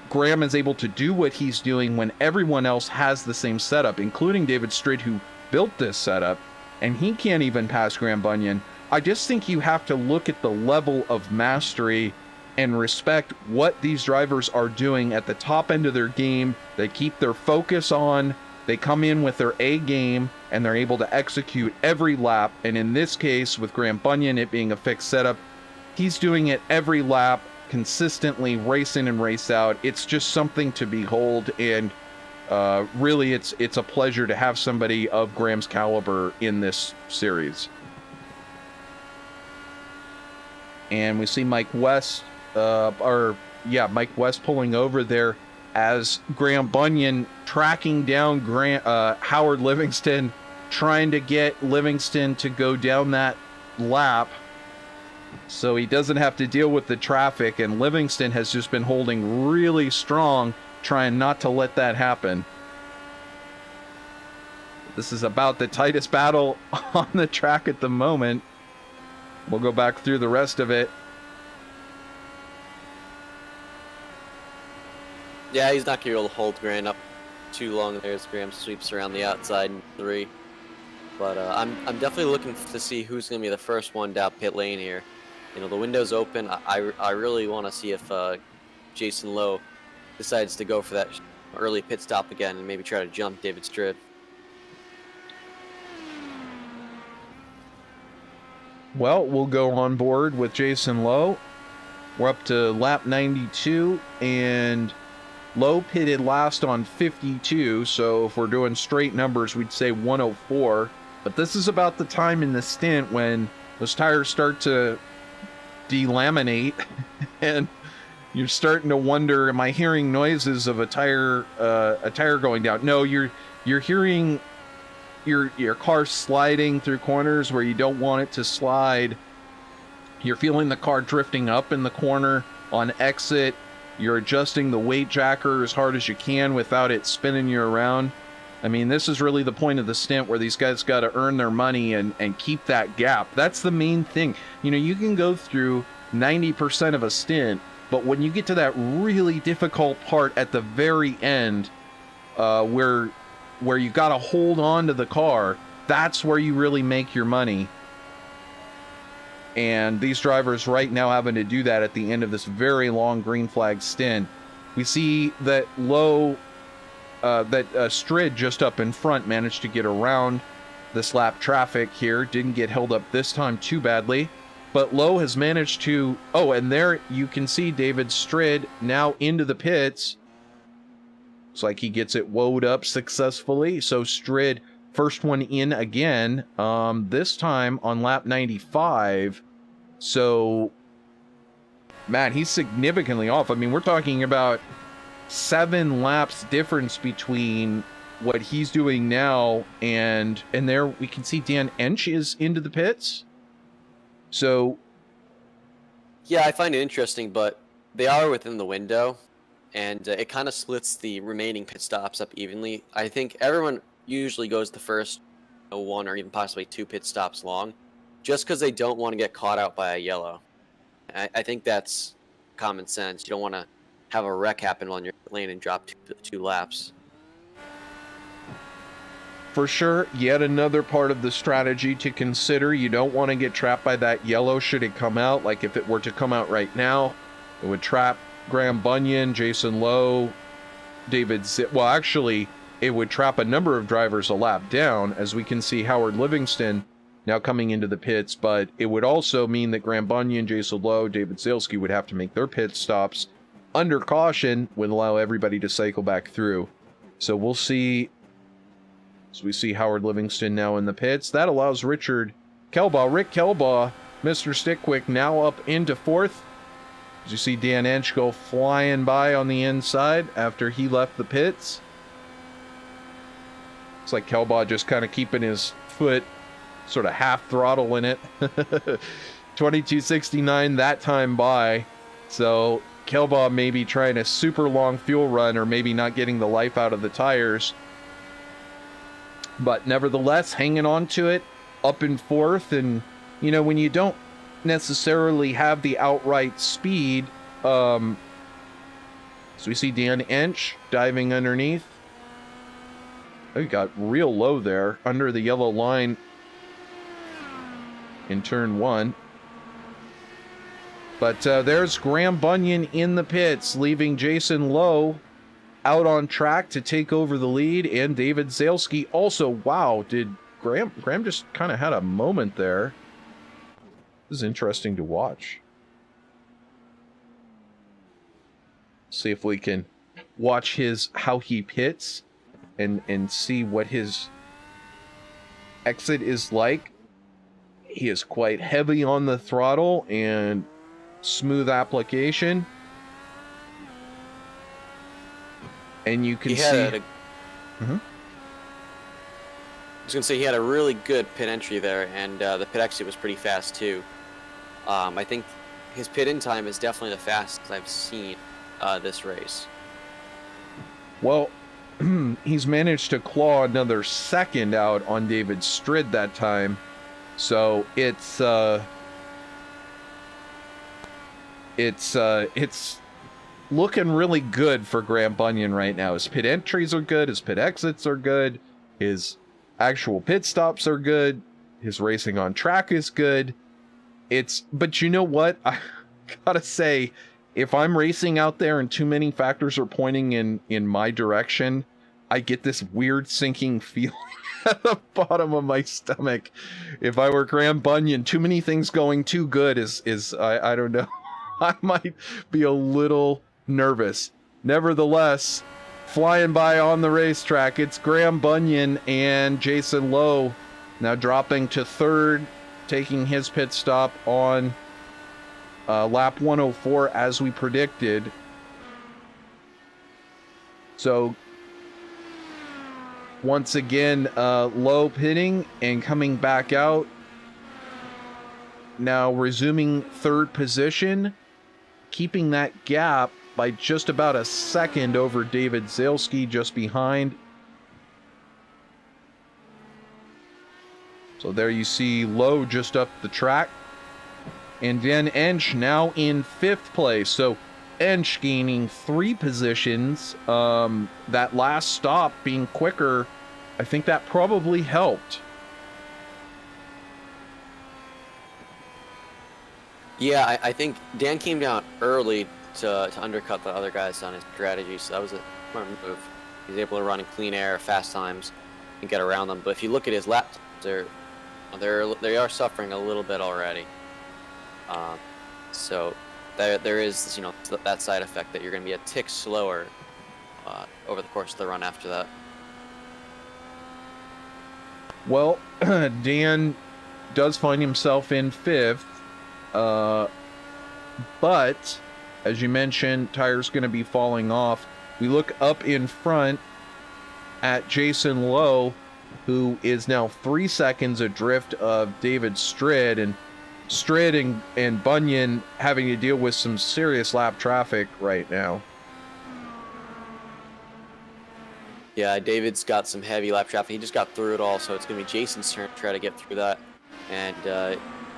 Graham is able to do what he's doing when everyone else has the same setup, including David Strid, who built this setup, and he can't even pass Graham Bunyan. I just think you have to look at the level of mastery and respect what these drivers are doing at the top end of their game. They keep their focus on, they come in with their A game, and they're able to execute every lap. And in this case, with Graham Bunyan, it being a fixed setup, he's doing it every lap, consistently, race in and race out. It's just something to behold, and really it's a pleasure to have somebody of Graham's caliber in this series. And we see Mike West Mike West pulling over there as Graham Bunyan tracking down Howard Livingston, trying to get Livingston to go down that lap. So he doesn't have to deal with the traffic, and Livingston has just been holding really strong, trying not to let that happen. This is about the tightest battle on the track at the moment. We'll go back through the rest of it. Yeah, he's not going to be able to hold Grant up too long there as Graham sweeps around the outside in 3. But I'm definitely looking to see who's going to be the first one down pit lane here. You know, the window's open. I really want to see if Jason Lowe decides to go for that early pit stop again and maybe try to jump David Strid. Well, we'll go on board with Jason Lowe. We're up to lap 92, and Lowe pitted last on 52, so if we're doing straight numbers, we'd say 104. But this is about the time in the stint when those tires start to delaminate, and you're starting to wonder, am I hearing noises of a tire going down? No, you're hearing your car sliding through corners where you don't want it to slide. You're feeling the car drifting up in the corner on exit. You're adjusting the weight jacker as hard as you can without it spinning you around. I mean, this is really the point of the stint where these guys got to earn their money and keep that gap. That's the main thing. You know, you can go through 90% of a stint, but when you get to that really difficult part at the very end, where you got to hold on to the car, that's where you really make your money. And these drivers right now having to do that at the end of this very long green flag stint. We see that Lowe, Strid just up in front managed to get around this lap traffic here. Didn't get held up this time too badly. But Lowe has managed to... Oh, and there you can see David Strid now into the pits. Looks like he gets it woed up successfully. So Strid, first one in again, this time on lap 95. So, man, he's significantly off. I mean, we're talking about 7 laps difference between what he's doing now and there we can see Dan Ench is into the pits. So, yeah, I find it interesting, but they are within the window, and it kind of splits the remaining pit stops up evenly. I think everyone usually goes the first 1 or even possibly 2 pit stops long, just because they don't want to get caught out by a yellow. I think that's common sense. You don't want to have a wreck happen on your lane and drop two laps. For sure, yet another part of the strategy to consider. You don't want to get trapped by that yellow should it come out. Like if it were to come out right now, it would trap Graham Bunyan, Jason Lowe, well, actually, it would trap a number of drivers a lap down, as we can see Howard Livingston now coming into the pits, but it would also mean that Graham Bunyan, Jason Lowe, David Zalesky would have to make their pit stops under caution, would allow everybody to cycle back through. So we'll see. So we see Howard Livingston now in the pits. That allows Rick Kelbaugh, Mr. StickQuik, now up into 4th. As you see Dan Ench go flying by on the inside after he left the pits. It's like Kelbaugh just kind of keeping his foot sort of half throttle in it. 22.69 that time by. So Kelbaugh maybe trying a super long fuel run or maybe not getting the life out of the tires. But nevertheless, hanging on to it, up in 4th. And, you know, when you don't necessarily have the outright speed, so we see Dan Ench diving underneath. Oh, he got real low there, under the yellow line in turn 1. But there's Graham Bunyan in the pits, leaving Jason Lowe out on track to take over the lead, and David Zalesky also. Wow, did Graham just kind of had a moment there. This is interesting to watch. See if we can watch how he pits and see what his exit is like. He is quite heavy on the throttle and smooth application. And you can see... I was going to say he had a really good pit entry there, and the pit exit was pretty fast too. I think his pit-in time is definitely the fastest I've seen this race. Well, he's managed to claw another second out on David Strid that time. So it's looking really good for Graham Bunyan right now. His pit entries are good, his pit exits are good, his actual pit stops are good, his racing on track is good. But you know what? I gotta say, if I'm racing out there and too many factors are pointing in my direction, I get this weird sinking feeling at the bottom of my stomach. If I were Graham Bunyan, too many things going too good I don't know. I might be a little nervous. Nevertheless, flying by on the racetrack, it's Graham Bunyan and Jason Lowe now dropping to third, taking his pit stop on lap 104 as we predicted. So once again, Lowe pitting and coming back out. Now resuming third position, keeping that gap by just about a second over David Zalesky just behind. So there you see Lowe just up the track. And then Ensch now in fifth place. So Ensch gaining 3 positions. That last stop being quicker, I think that probably helped. Yeah, I think Dan came down early to undercut the other guys on his strategy, so that was a smart move. He's able to run in clean air, fast times, and get around them. But if you look at his lap times, they are suffering a little bit already. So there is, you know, that side effect that you're going to be a tick slower over the course of the run after that. Well, Dan does find himself in fifth. But as you mentioned, tires going to be falling off. We look up in front at Jason Lowe, who is now 3 seconds adrift of David Strid, and Strid and Bunyan having to deal with some serious lap traffic right now. Yeah, David's got some heavy lap traffic. He just got through it all, so it's going to be Jason's turn to try to get through that. And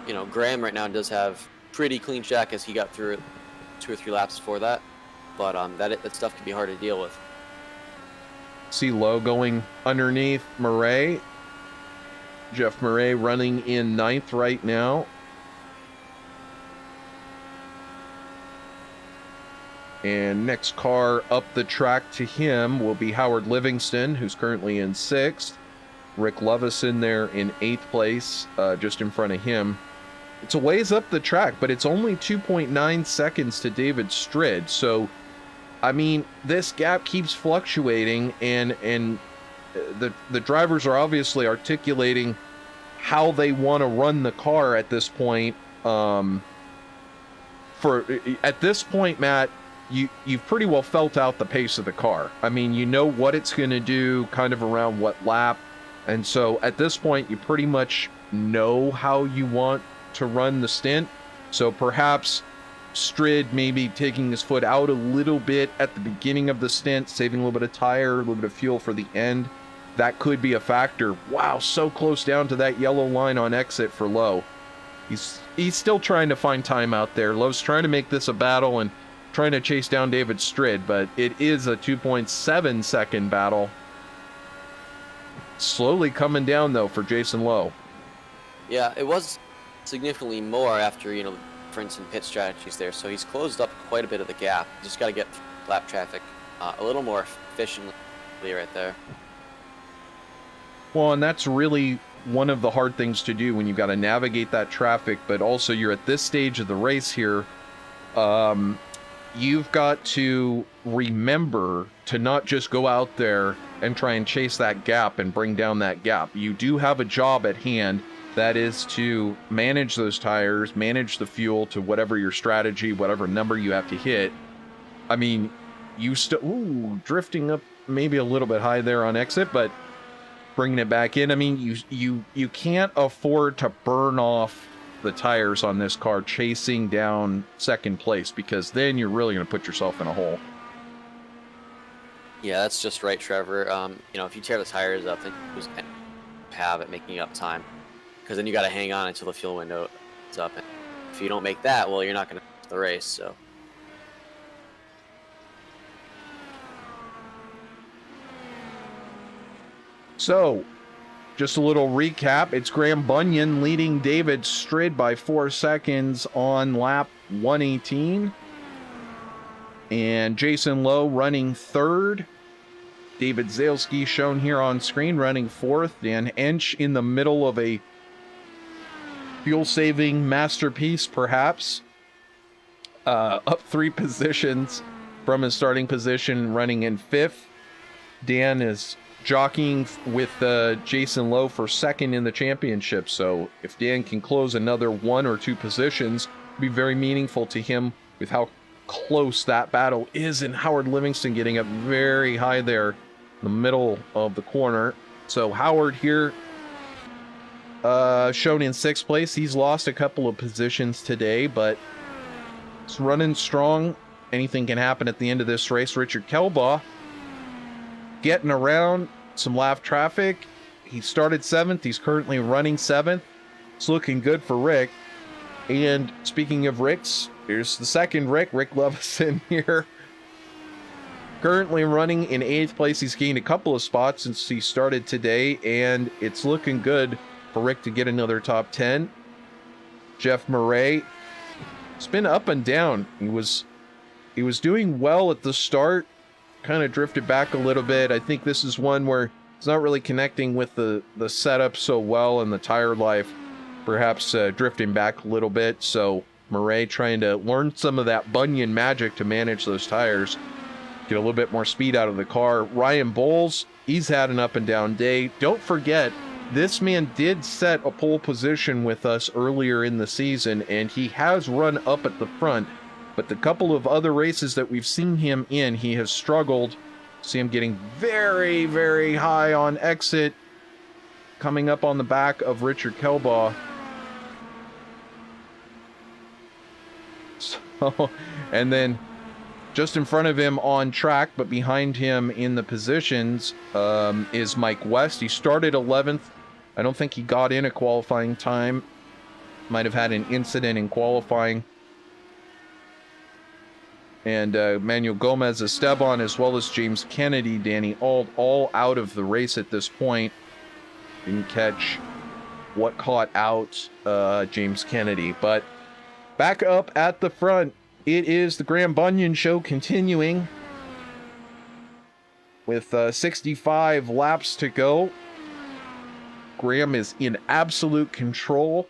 you know, Graham right now does have pretty clean track as he got through it 2 or 3 laps before that. But that stuff can be hard to deal with. See Lowe going underneath Murray. Jeff Murray running in 9th right now. And next car up the track to him will be Howard Livingston, who's currently in 6th. Rick Lovison there in 8th place, just in front of him. It's a ways up the track, but it's only 2.9 seconds to David Strid. So, I mean, this gap keeps fluctuating, and the drivers are obviously articulating how they want to run the car at this point. At this point, Matt, you've pretty well felt out the pace of the car. I mean, you know what it's going to do kind of around what lap. And so at this point, you pretty much know how you want to run the stint. So perhaps Strid maybe taking his foot out a little bit at the beginning of the stint, saving a little bit of tire, a little bit of fuel for the end. That could be a factor. Wow, so close down to that yellow line on exit for Lowe. He's still trying to find time out there. Lowe's trying to make this a battle and trying to chase down David Strid, but it is a 2.7 second battle. Slowly coming down, though, for Jason Lowe. Yeah, it was significantly more after, you know, for instance, pit strategies there. So he's closed up quite a bit of the gap. Just got to get lap traffic a little more efficiently right there. Well, and that's really one of the hard things to do when you've got to navigate that traffic, but also you're at this stage of the race here. You've got to remember to not just go out there and try and chase that gap and bring down that gap. You do have a job at hand. That is to manage those tires, manage the fuel to whatever your strategy, whatever number you have to hit. I mean, you still drifting up maybe a little bit high there on exit, but bringing it back in. I mean, you can't afford to burn off the tires on this car chasing down second place, because then you're really going to put yourself in a hole. Yeah, that's just right, Trevor. You know, if you tear the tires up, then you have it making up time, because then you got to hang on until the fuel window is up. And if you don't make that, well, you're not going to finish the race. So, just a little recap. It's Graham Bunyan leading David Strid by 4 seconds on lap 118. And Jason Lowe running third. David Zalesky shown here on screen running fourth. Dan Ench in the middle of a fuel-saving masterpiece, perhaps. Up 3 positions from his starting position, running in fifth. Dan is jockeying with Jason Lowe for second in the championship. So if Dan can close another 1 or 2 positions, it'll be very meaningful to him with how close that battle is, and Howard Livingston getting up very high there in the middle of the corner. So Howard here shown in 6th place. He's lost a couple of positions today, but it's running strong. Anything can happen at the end of this race. Richard Kelbaugh getting around some lap traffic. He started 7th. He's currently running 7th. It's looking good for Rick. And speaking of Ricks, here's the second Rick Levison here. Currently running in 8th place. He's gained a couple of spots since he started today, and it's looking good for Rick to get another top 10. Jeff Murray, it's been up and down. He was doing well at the start, kind of drifted back a little bit. I think this is one where it's not really connecting with the setup so well and the tire life, perhaps drifting back a little bit. So Murray trying to learn some of that Bunyan magic to manage those tires, get a little bit more speed out of the car. Ryan Bowles, he's had an up and down day. Don't forget, this man did set a pole position with us earlier in the season, and he has run up at the front. But the couple of other races that we've seen him in, he has struggled. See him getting very, very high on exit, coming up on the back of Richard Kelbaugh. So, and then just in front of him on track, but behind him in the positions, is Mike West. He started 11th. I don't think he got in a qualifying time. Might have had an incident in qualifying. And Manuel Gomez Esteban, as well as James Kennedy, Danny Auld, all out of the race at this point. Didn't catch what caught out James Kennedy. But back up at the front, it is the Graham Bunyan show continuing with 65 laps to go. Graham is in absolute control.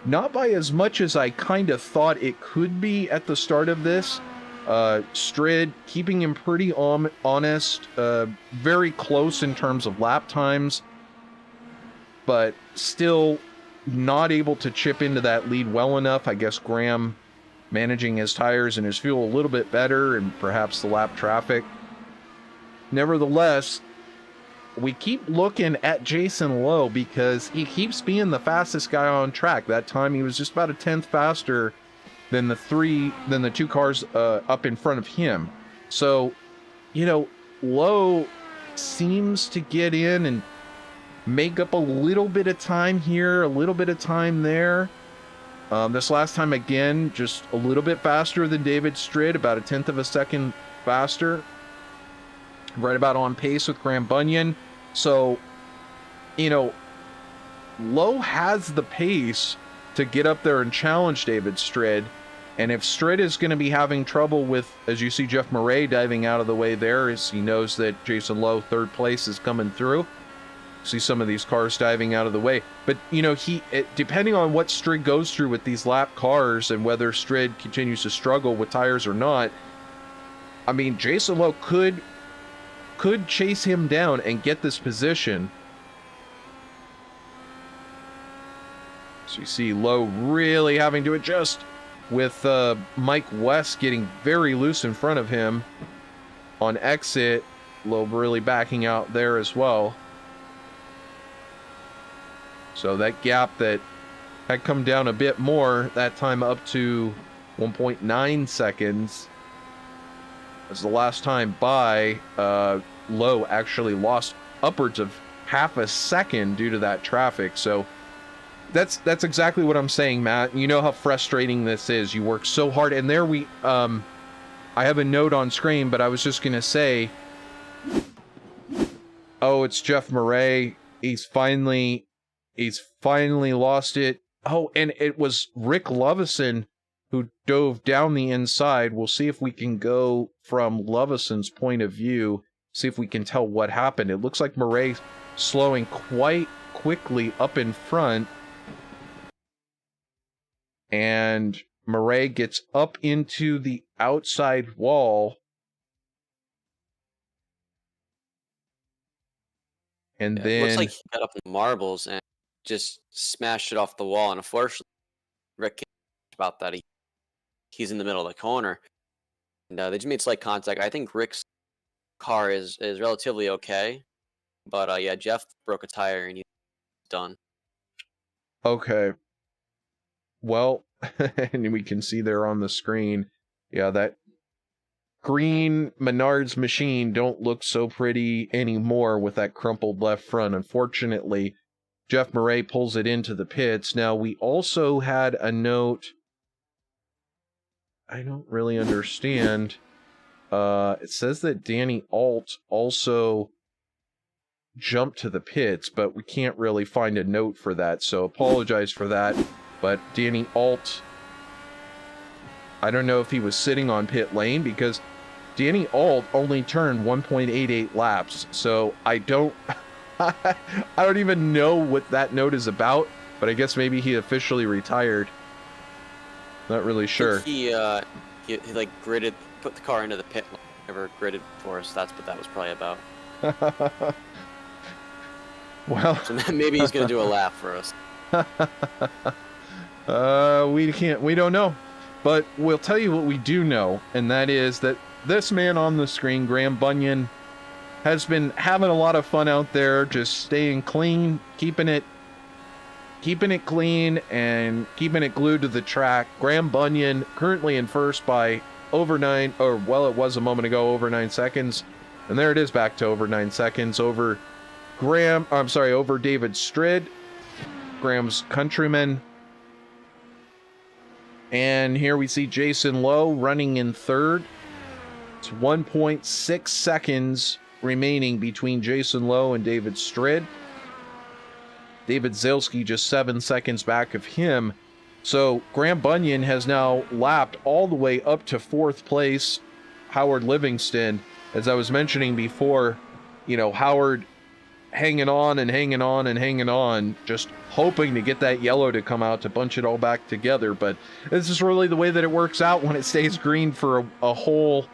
Not by as much as I kind of thought it could be at the start of this. Strid keeping him pretty honest, very close in terms of lap times, but still not able to chip into that lead well enough. I guess Graham managing his tires and his fuel a little bit better, and perhaps the lap traffic. Nevertheless, we keep looking at Jason Lowe because he keeps being the fastest guy on track. That time he was just about a 10th faster than the 2 cars up in front of him. So, you know, Lowe seems to get in and make up a little bit of time here, a little bit of time there. This last time, again, just a little bit faster than David Strid, about a 10th of a second faster. Right about on pace with Graham Bunyan. So, you know, Lowe has the pace to get up there and challenge David Strid. And if Strid is going to be having trouble with, as you see Jeff Murray diving out of the way there, as he knows that Jason Lowe, 3rd place, is coming through. See some of these cars diving out of the way. But, you know, depending on what Strid goes through with these lap cars and whether Strid continues to struggle with tires or not, I mean, Jason Lowe could chase him down and get this position. So you see Lowe really having to adjust with Mike West getting very loose in front of him on exit. Lowe really backing out there as well. So that gap that had come down a bit more, that time up to 1.9 seconds. As the last time by, Lowe actually lost upwards of half a second due to that traffic. So that's exactly what I'm saying, Matt. You know how frustrating this is. You work so hard, and there we I have a note on screen, but I was just gonna say, oh, it's Jeff Murray. He's finally lost it. Oh, and it was Rick Lovison who dove down the inside. We'll see if we can go from Lovison's point of view, see if we can tell what happened. It looks like Murray slowing quite quickly up in front, and Murray gets up into the outside wall, and then It looks like he got up in the marbles and just smashed it off the wall. And unfortunately, Rick about that. He's in the middle of the corner, and they just made slight contact. I think Rick's car is relatively okay, but yeah, Jeff broke a tire and he's done. Okay. Well, and we can see there on the screen, yeah, that green Menards machine don't look so pretty anymore with that crumpled left front. Unfortunately, Jeff Murray pulls it into the pits. Now, we also had a note, I don't really understand. It says that Danny Alt also jumped to the pits, but we can't really find a note for that, so apologize for that. But Danny Alt, I don't know if he was sitting on pit lane, because Danny Alt only turned 1.88 laps, so I don't I don't even know what that note is about, but I guess maybe he officially retired. Not really sure. He like gridded, put the car into the pit, never gridded for us. That's what that was probably about. Well, so maybe he's gonna do a lap for us. We don't know, but we'll tell you what we do know, and that is that this man on the screen, Graham Bunyan, has been having a lot of fun out there, just staying clean, keeping it clean, and keeping it glued to the track. Graham Bunyan currently in first by over 9, or well, it was a moment ago, over 9 seconds, and there it is, back to over 9 seconds over over David Strid, Graham's countryman. And here we see Jason Lowe running in third. It's 1.6 seconds remaining between Jason Lowe and David Strid. David Zilski just 7 seconds back of him. So Graham Bunyan has now lapped all the way up to fourth place. Howard Livingston, as I was mentioning before, Howard hanging on and hanging on and hanging on, just hoping to get that yellow to come out to bunch it all back together. But this is really the way that it works out when it stays green for a whole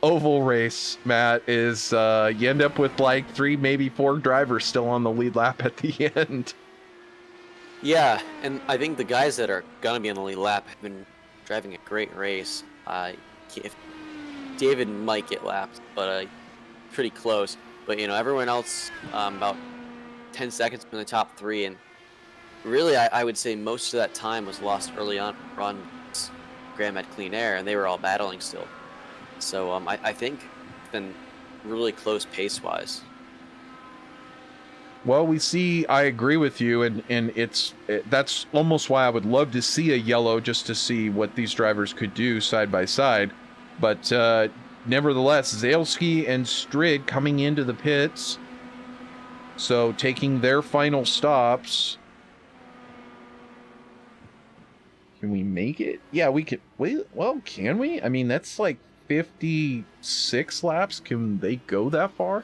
oval race, Matt, is you end up with like 3, maybe 4 drivers still on the lead lap at the end. Yeah, and I think the guys that are gonna be on the lead lap have been driving a great race. If David might get lapped, but pretty close. But everyone else about 10 seconds from the top 3, and really I would say most of that time was lost early on. Graham had clean air, and they were all battling still. So I think it's been really close pace-wise. Well, we see, I agree with you, and that's almost why I would love to see a yellow, just to see what these drivers could do side by side. But nevertheless, Zalesky and Strid coming into the pits, so taking their final stops. Can we make it? Yeah, we can. Wait, well, can we? I mean, that's like 56 laps. Can they go that far?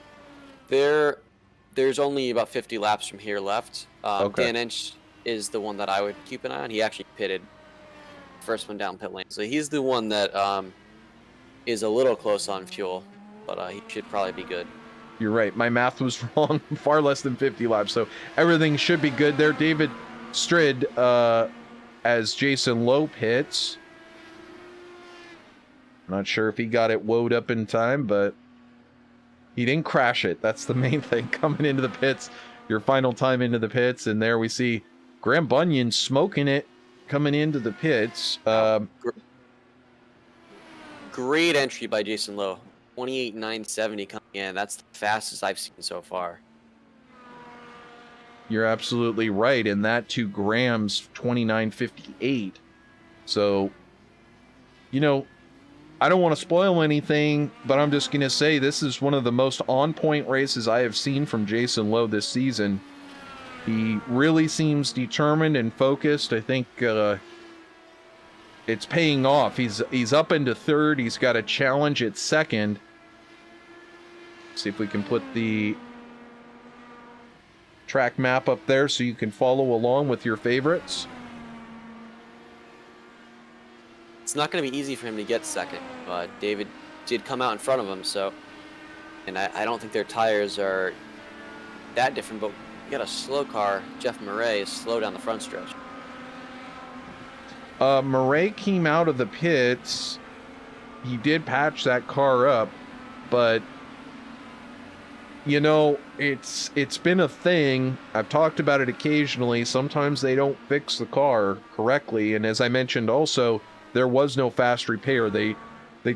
There's only about 50 laps from here left. Okay. Dan Inch is the one that I would keep an eye on. He actually pitted first one down pit lane, so he's the one that is a little close on fuel, but he should probably be good. You're right. My math was wrong. Far less than 50 laps, so everything should be good there. David Strid as Jason Lowe pits. Not sure if he got it woed up in time, but he didn't crash it. That's the main thing. Coming into the pits, your final time into the pits, and there we see Graham Bunyan smoking it coming into the pits. Great entry by Jason Lowe. 28.970 coming in. That's the fastest I've seen so far. You're absolutely right, and that to Graham's 29.58. So, you know, I don't want to spoil anything, but I'm just going to say this is one of the most on-point races I have seen from Jason Lowe this season. He really seems determined and focused. I think it's paying off. He's up into third. He's got a challenge at second. See if we can put the track map up there so you can follow along with your favorites. It's not going to be easy for him to get second, but David did come out in front of him, so... And I don't think their tires are that different, but you got a slow car. Jeff Murray is slow down the front stretch. Murray came out of the pits. He did patch that car up, but you know, it's been a thing. I've talked about it occasionally. Sometimes they don't fix the car correctly, and as I mentioned also, there was no fast repair. They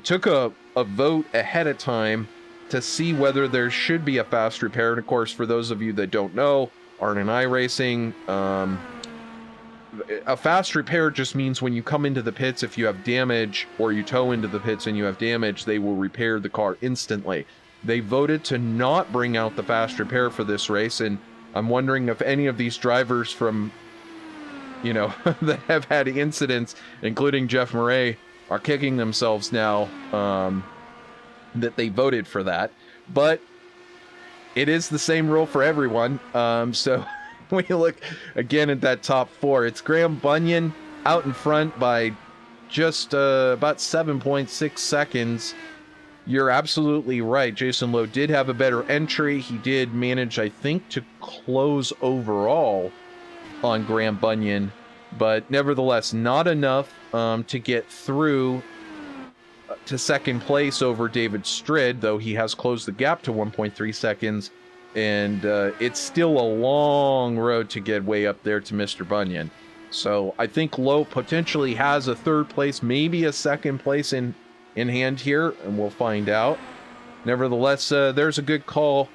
took a vote ahead of time to see whether there should be a fast repair. And of course, for those of you that don't know, R&I Racing, a fast repair just means when you come into the pits, if you have damage or you tow into the pits and you have damage, they will repair the car instantly. They voted to not bring out the fast repair for this race, and I'm wondering if any of these drivers from, you know, that have had incidents, including Jeff Murray, are kicking themselves now that they voted for that. But it is the same rule for everyone. So when you look again at that top four, it's Graham Bunyan out in front by just about 7.6 seconds. You're absolutely right. Jason Lowe did have a better entry. He did manage, I think, to close overall on Graham Bunyan, but nevertheless, not enough to get through to second place over David Strid, though he has closed the gap to 1.3 seconds, and it's still a long road to get way up there to Mr. Bunyan. So I think Lowe potentially has a third place, maybe a second place in hand here, and we'll find out. Nevertheless, there's a good call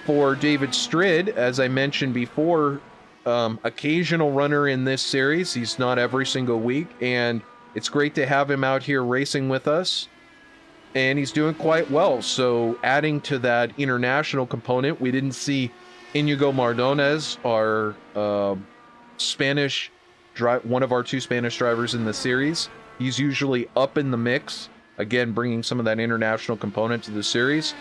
for David Strid. As I mentioned before, occasional runner in this series. He's not every single week, and it's great to have him out here racing with us, and he's doing quite well. So adding to that international component, we didn't see Inigo Mardones, our one of our two Spanish drivers in the series. He's usually up in the mix, again, bringing some of that international component to the series.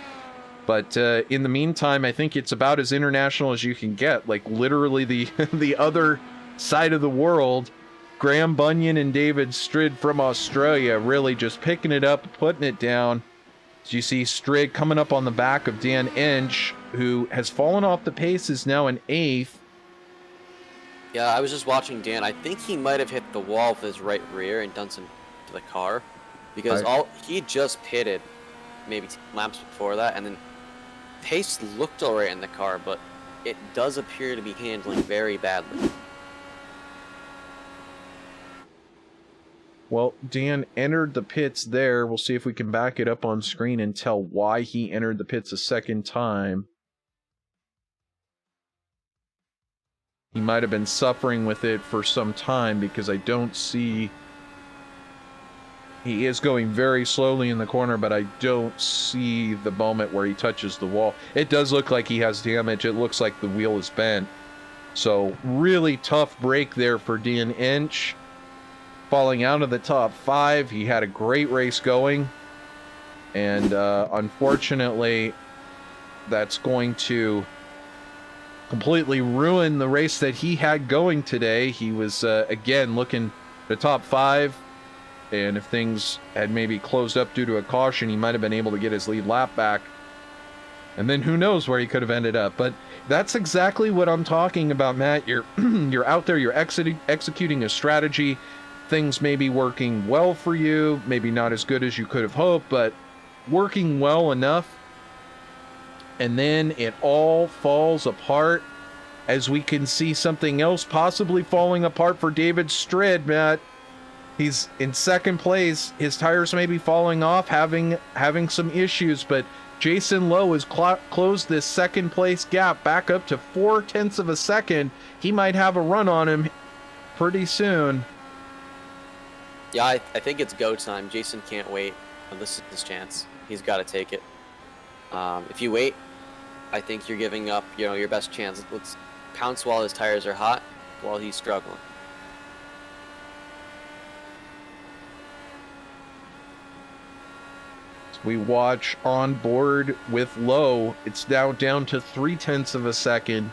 But in the meantime, I think it's about as international as you can get. Like, literally the other side of the world, Graham Bunyan and David Strid from Australia really just picking it up, putting it down. As you see Strid coming up on the back of Dan Ench, who has fallen off the pace, is now in 8th. Yeah, I was just watching Dan. I think he might have hit the wall with his right rear and done some to the car, because he just pitted maybe 10 laps before that, and then pace looked alright in the car, but it does appear to be handling very badly. Well, Dan entered the pits there. We'll see if we can back it up on screen and tell why he entered the pits a second time. He might have been suffering with it for some time, because I don't see... He is going very slowly in the corner, but I don't see the moment where he touches the wall. It does look like he has damage. It looks like the wheel is bent. So, really tough break there for Dan Ench. Falling out of the top 5. He had a great race going. And unfortunately, that's going to completely ruin the race that he had going today. He was, again, looking the top 5. And if things had maybe closed up due to a caution, he might have been able to get his lead lap back. And then who knows where he could have ended up. But that's exactly what I'm talking about, Matt. You're out there, you're executing a strategy. Things may be working well for you, maybe not as good as you could have hoped, but working well enough. And then it all falls apart. as we can see something else possibly falling apart for David Strid, Matt. He's in second place. His tires may be falling off, having some issues, but Jason Lowe has closed this second place gap back up to 0.4 of a second. He might have a run on him pretty soon. Yeah, I think it's go time. Jason can't wait. This is his chance. He's got to take it. If you wait, I think you're giving up, your best chance. Let's pounce while his tires are hot, while he's struggling. We watch on board with Lowe. It's now down to 0.3 of a second.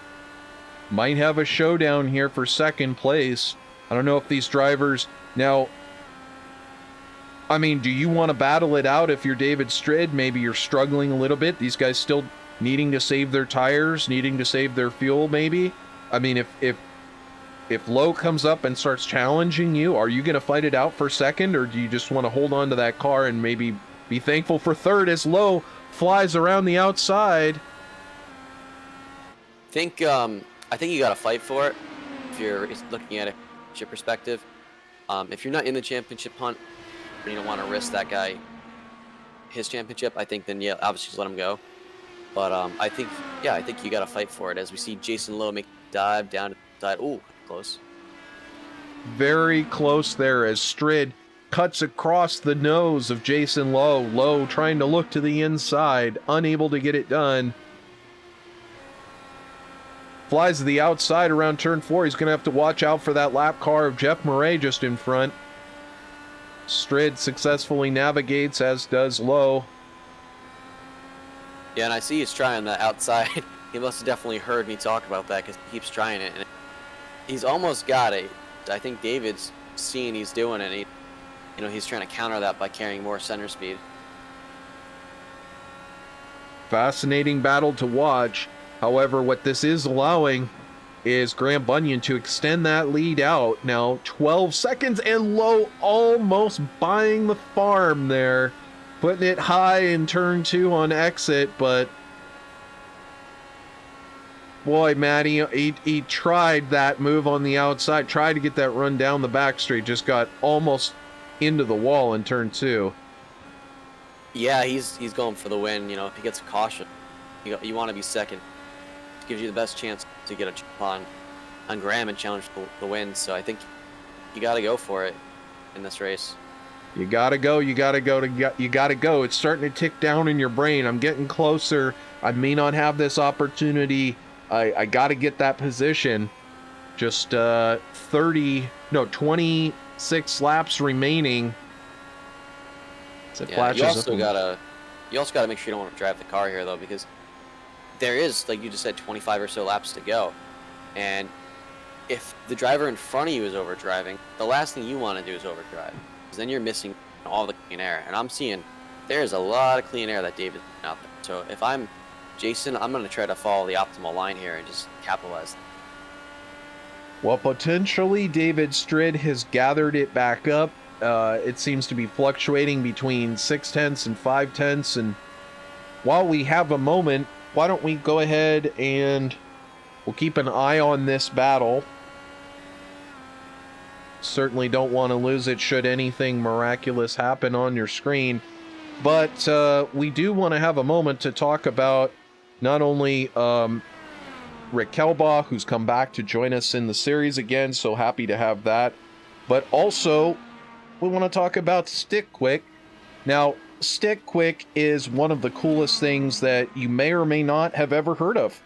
Might have a showdown here for second place. I don't know if these drivers now. I mean, do you want to battle it out if you're David Strid? Maybe you're struggling a little bit. These guys still needing to save their tires, needing to save their fuel, maybe. I mean, if Lowe comes up and starts challenging you, are you going to fight it out for second, or do you just want to hold on to that car and maybe be thankful for third as Lowe flies around the outside? I think you got to fight for it if you're looking at it from a championship perspective. If you're not in the championship hunt, or you don't want to risk that guy his championship, I think then obviously just let him go. But I think you got to fight for it, as we see Jason Lowe make a dive down to the side. Ooh, close. Very close there as Strid cuts across the nose of Jason Lowe. Lowe trying to look to the inside, unable to get it done. Flies to the outside around turn 4. He's going to have to watch out for that lap car of Jeff Murray just in front. Strid successfully navigates, as does Lowe. Yeah, and I see he's trying that outside. He must have definitely heard me talk about that, because he keeps trying it. And he's almost got it. I think David's seeing he's doing it. And he's trying to counter that by carrying more center speed. Fascinating battle to watch. However, what this is allowing is Graham Bunyan to extend that lead out. Now 12 seconds, and Lowe almost buying the farm there. Putting it high in turn 2 on exit, but boy, Matt, he tried that move on the outside, tried to get that run down the back straight, just got almost into the wall in turn 2. Yeah, he's going for the win. If he gets a caution, you want to be second. It gives you the best chance to get a jump on Graham and challenge the win. So I think you got to go for it in this race. You gotta go. It's starting to tick down in your brain. I'm getting closer. I may not have this opportunity. I gotta get that position. Just 26 laps remaining. You also gotta make sure you don't want to drive the car here, though, because there is, like you just said, 25 or so laps to go. And if the driver in front of you is overdriving, the last thing you want to do is overdrive, because then you're missing all the clean air. And I'm seeing there's a lot of clean air that David's out there. So if I'm Jason, I'm going to try to follow the optimal line here and just capitalize. Well, potentially David Strid has gathered it back up. It seems to be fluctuating between 0.6 and 0.5. And while we have a moment, why don't we go ahead and we'll keep an eye on this battle. Certainly don't want to lose it should anything miraculous happen on your screen. But we do want to have a moment to talk about not only Rick Kelbaugh, who's come back to join us in the series again, so happy to have that. But also, we want to talk about StickQuik. Now, StickQuik is one of the coolest things that you may or may not have ever heard of.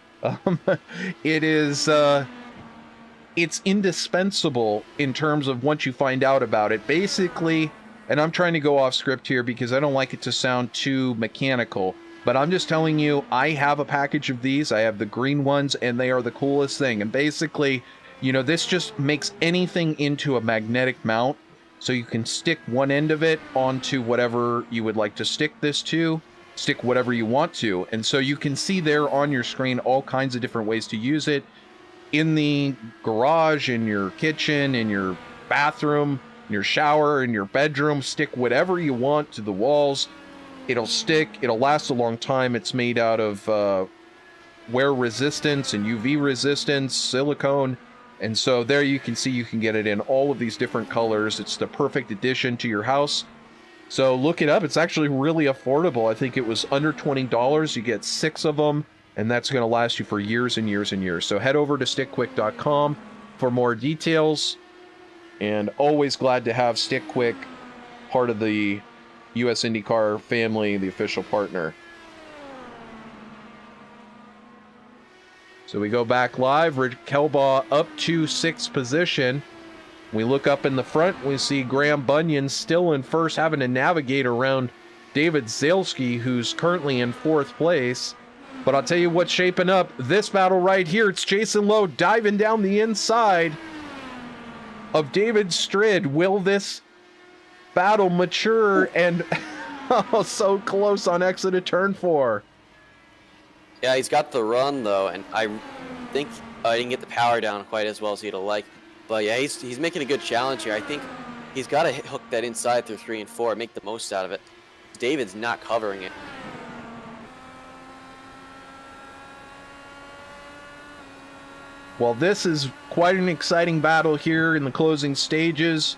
It's indispensable in terms of once you find out about it. Basically, and I'm trying to go off script here because I don't like it to sound too mechanical, but I'm just telling you, I have a package of these. I have the green ones, and they are the coolest thing. And basically, this just makes anything into a magnetic mount. So you can stick one end of it onto whatever you would like to stick this to, stick whatever you want to. And so you can see there on your screen all kinds of different ways to use it. In the garage, in your kitchen, in your bathroom, in your shower, in your bedroom, stick whatever you want to the walls. It'll stick. It'll last a long time. It's made out of wear resistance and UV resistance, silicone. And so there you can see you can get it in all of these different colors. It's the perfect addition to your house. So look it up. It's actually really affordable. I think it was under $20. You get 6 of them, and that's going to last you for years and years and years. So head over to StickQuik.com for more details. And always glad to have StickQuik part of the US IndyCar family, the official partner. So we go back live. Rick Kelbaugh up to 6th position. We look up in the front. We see Graham Bunyan still in first, having to navigate around David Zalesky, who's currently in 4th place. But I'll tell you what's shaping up. This battle right here. It's Jason Lowe diving down the inside of David Strid. Will this battle mature? And oh, so close on exit of turn 4. Yeah, he's got the run though, and I think he didn't get the power down quite as well as he'd have liked. But yeah, he's making a good challenge here. I think he's got to hook that inside through 3 and 4, make the most out of it. David's not covering it. Well, this is quite an exciting battle here in the closing stages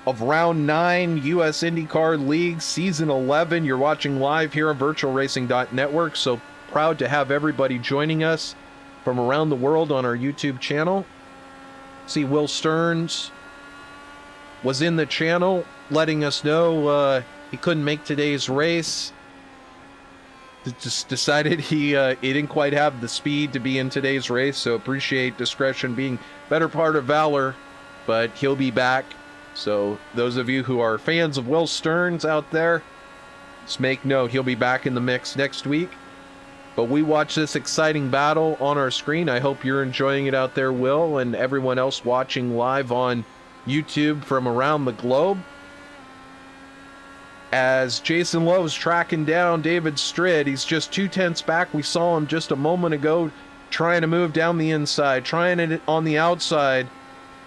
of round 9 US IndyCar League season 11. You're watching live here on VirtualRacing.Network. So proud to have everybody joining us from around the world on our YouTube channel. See, Will Stearns was in the channel letting us know he couldn't make today's race. Just decided he didn't quite have the speed to be in today's race. So appreciate discretion being better part of valor, but he'll be back. So those of you who are fans of Will Stearns out there, just make note, he'll be back in the mix next week. But we watch this exciting battle on our screen. I hope you're enjoying it out there, Will, and everyone else watching live on YouTube from around the globe. As Jason Lowe's tracking down David Strid, he's just 2/10 back. We saw him just a moment ago trying to move down the inside, trying it on the outside,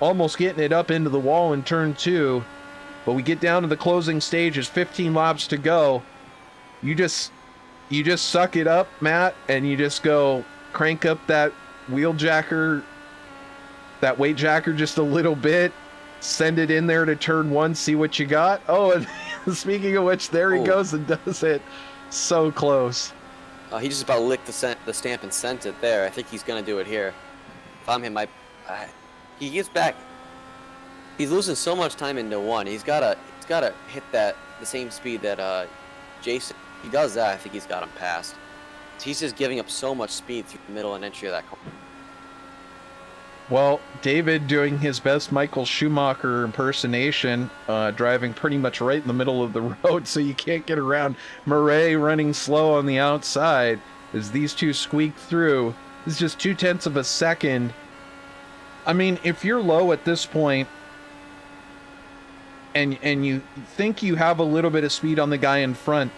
almost getting it up into the wall in turn 2. But we get down to the closing stages, 15 laps to go. You just suck it up, Matt, and you just go crank up that wheel jacker, that weight jacker just a little bit, send it in there to turn 1, see what you got. Oh, and speaking of which, there he goes and does it. So close. He just about licked the stamp and sent it there. I think he's going to do it here. If I'm him, he gets back. He's losing so much time into 1. He's got to hit the same speed that Jason. He does that, I think he's got him passed. He's just giving up so much speed through the middle and entry of that corner. Well, David doing his best Michael Schumacher impersonation, driving pretty much right in the middle of the road, so you can't get around. Murray running slow on the outside as these two squeak through. This is just 0.2 of a second. I mean, if you're low at this point, and you think you have a little bit of speed on the guy in front,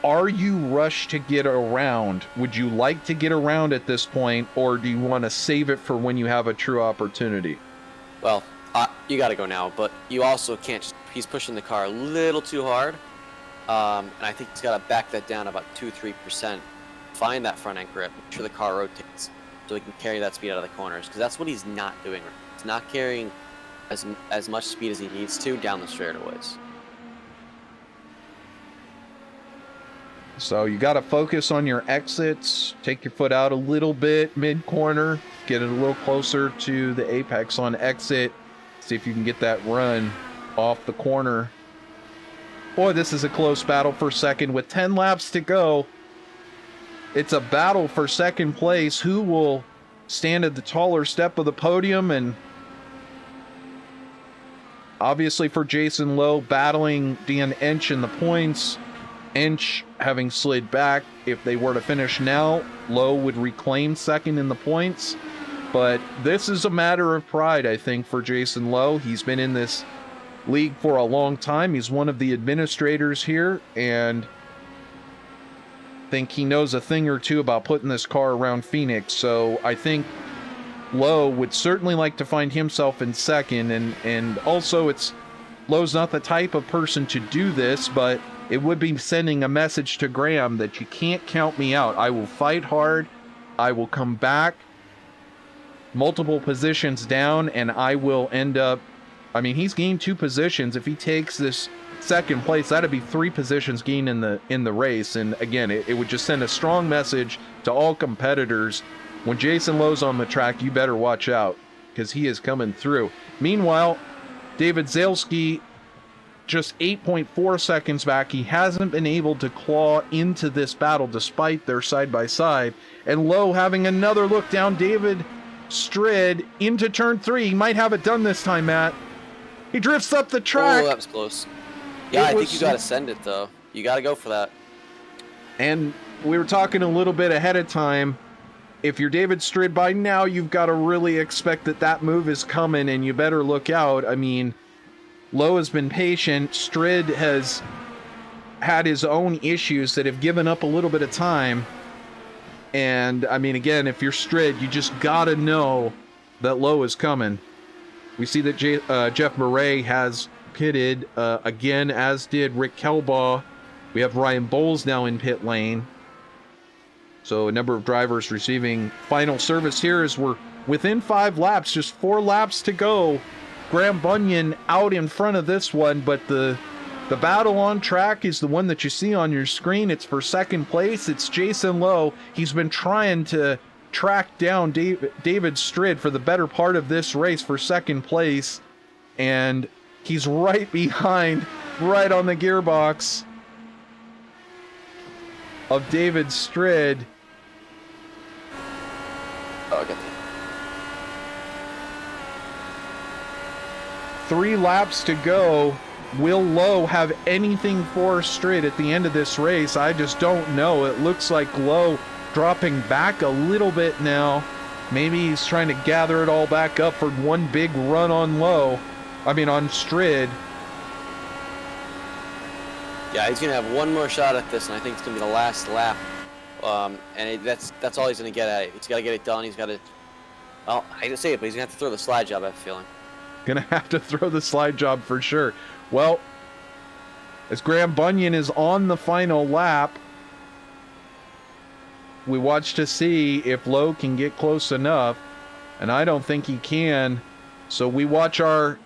are you rushed to get around? Would you like to get around at this point, or do you want to save it for when you have a true opportunity? Well, you got to go now, but you also can't. He's pushing the car a little too hard, and I think he's got to back that down about 2-3%. Find that front end grip, make sure the car rotates, so he can carry that speed out of the corners, because that's what he's not doing. He's not carrying as much speed as he needs to down the straightaways. So you got to focus on your exits. Take your foot out a little bit mid-corner. Get it a little closer to the apex on exit. See if you can get that run off the corner. Boy, this is a close battle for second. With 10 laps to go, it's a battle for second place. Who will stand at the taller step of the podium? And obviously for Jason Lowe, battling Dan Inch in the points. Inch having slid back. If they were to finish now, Lowe would reclaim second in the points. But this is a matter of pride, I think, for Jason Lowe. He's been in this league for a long time. He's one of the administrators here, and I think he knows a thing or two about putting this car around Phoenix. So I think Lowe would certainly like to find himself in second, and also Lowe's not the type of person to do this, but it would be sending a message to Graham that you can't count me out. I will fight hard. I will come back multiple positions down, and I will end up, I mean, he's gained 2 positions. If he takes this second place, that'd be 3 positions gained in the race. And again, it would just send a strong message to all competitors. When Jason Lowe's on the track, you better watch out, because he is coming through. Meanwhile, David Zalesky just 8.4 seconds back. He hasn't been able to claw into this battle despite their side-by-side. And Lowe having another look down David Strid into turn 3. He might have it done this time, Matt. He drifts up the track. Oh, that was close. Yeah, I think you got to send it, though. You got to go for that. And we were talking a little bit ahead of time. If you're David Strid by now, you've got to really expect that move is coming, and you better look out. I mean, Lowe has been patient. Strid has had his own issues that have given up a little bit of time. And, I mean, again, if you're Strid, you just got to know that Lowe is coming. We see that Jeff Murray has pitted again, as did Rick Kelbaugh. We have Ryan Bowles now in pit lane. So a number of drivers receiving final service here as we're within 5 laps, just 4 laps to go. Graham Bunyan out in front of this one, but the battle on track is the one that you see on your screen. It's for second place. It's Jason Lowe. He's been trying to track down David Strid for the better part of this race for second place, and he's right behind, right on the gearbox of David Strid. Oh, I got that. 3 laps to go. Will Lowe have anything for Strid at the end of this race? I just don't know. It looks like Lowe dropping back a little bit now. Maybe he's trying to gather it all back up for one big run on on Strid. Yeah, he's going to have one more shot at this, and I think it's going to be the last lap. That's all he's going to get at. He's got to get it done. He's got to, well, I hate to say it, but he's going to have to throw the slide job, I have a feeling. Gonna have to throw the slide job for sure. Well, as Graham Bunyan is on the final lap, we watch to see if Lowe can get close enough, and I don't think he can. So we watch our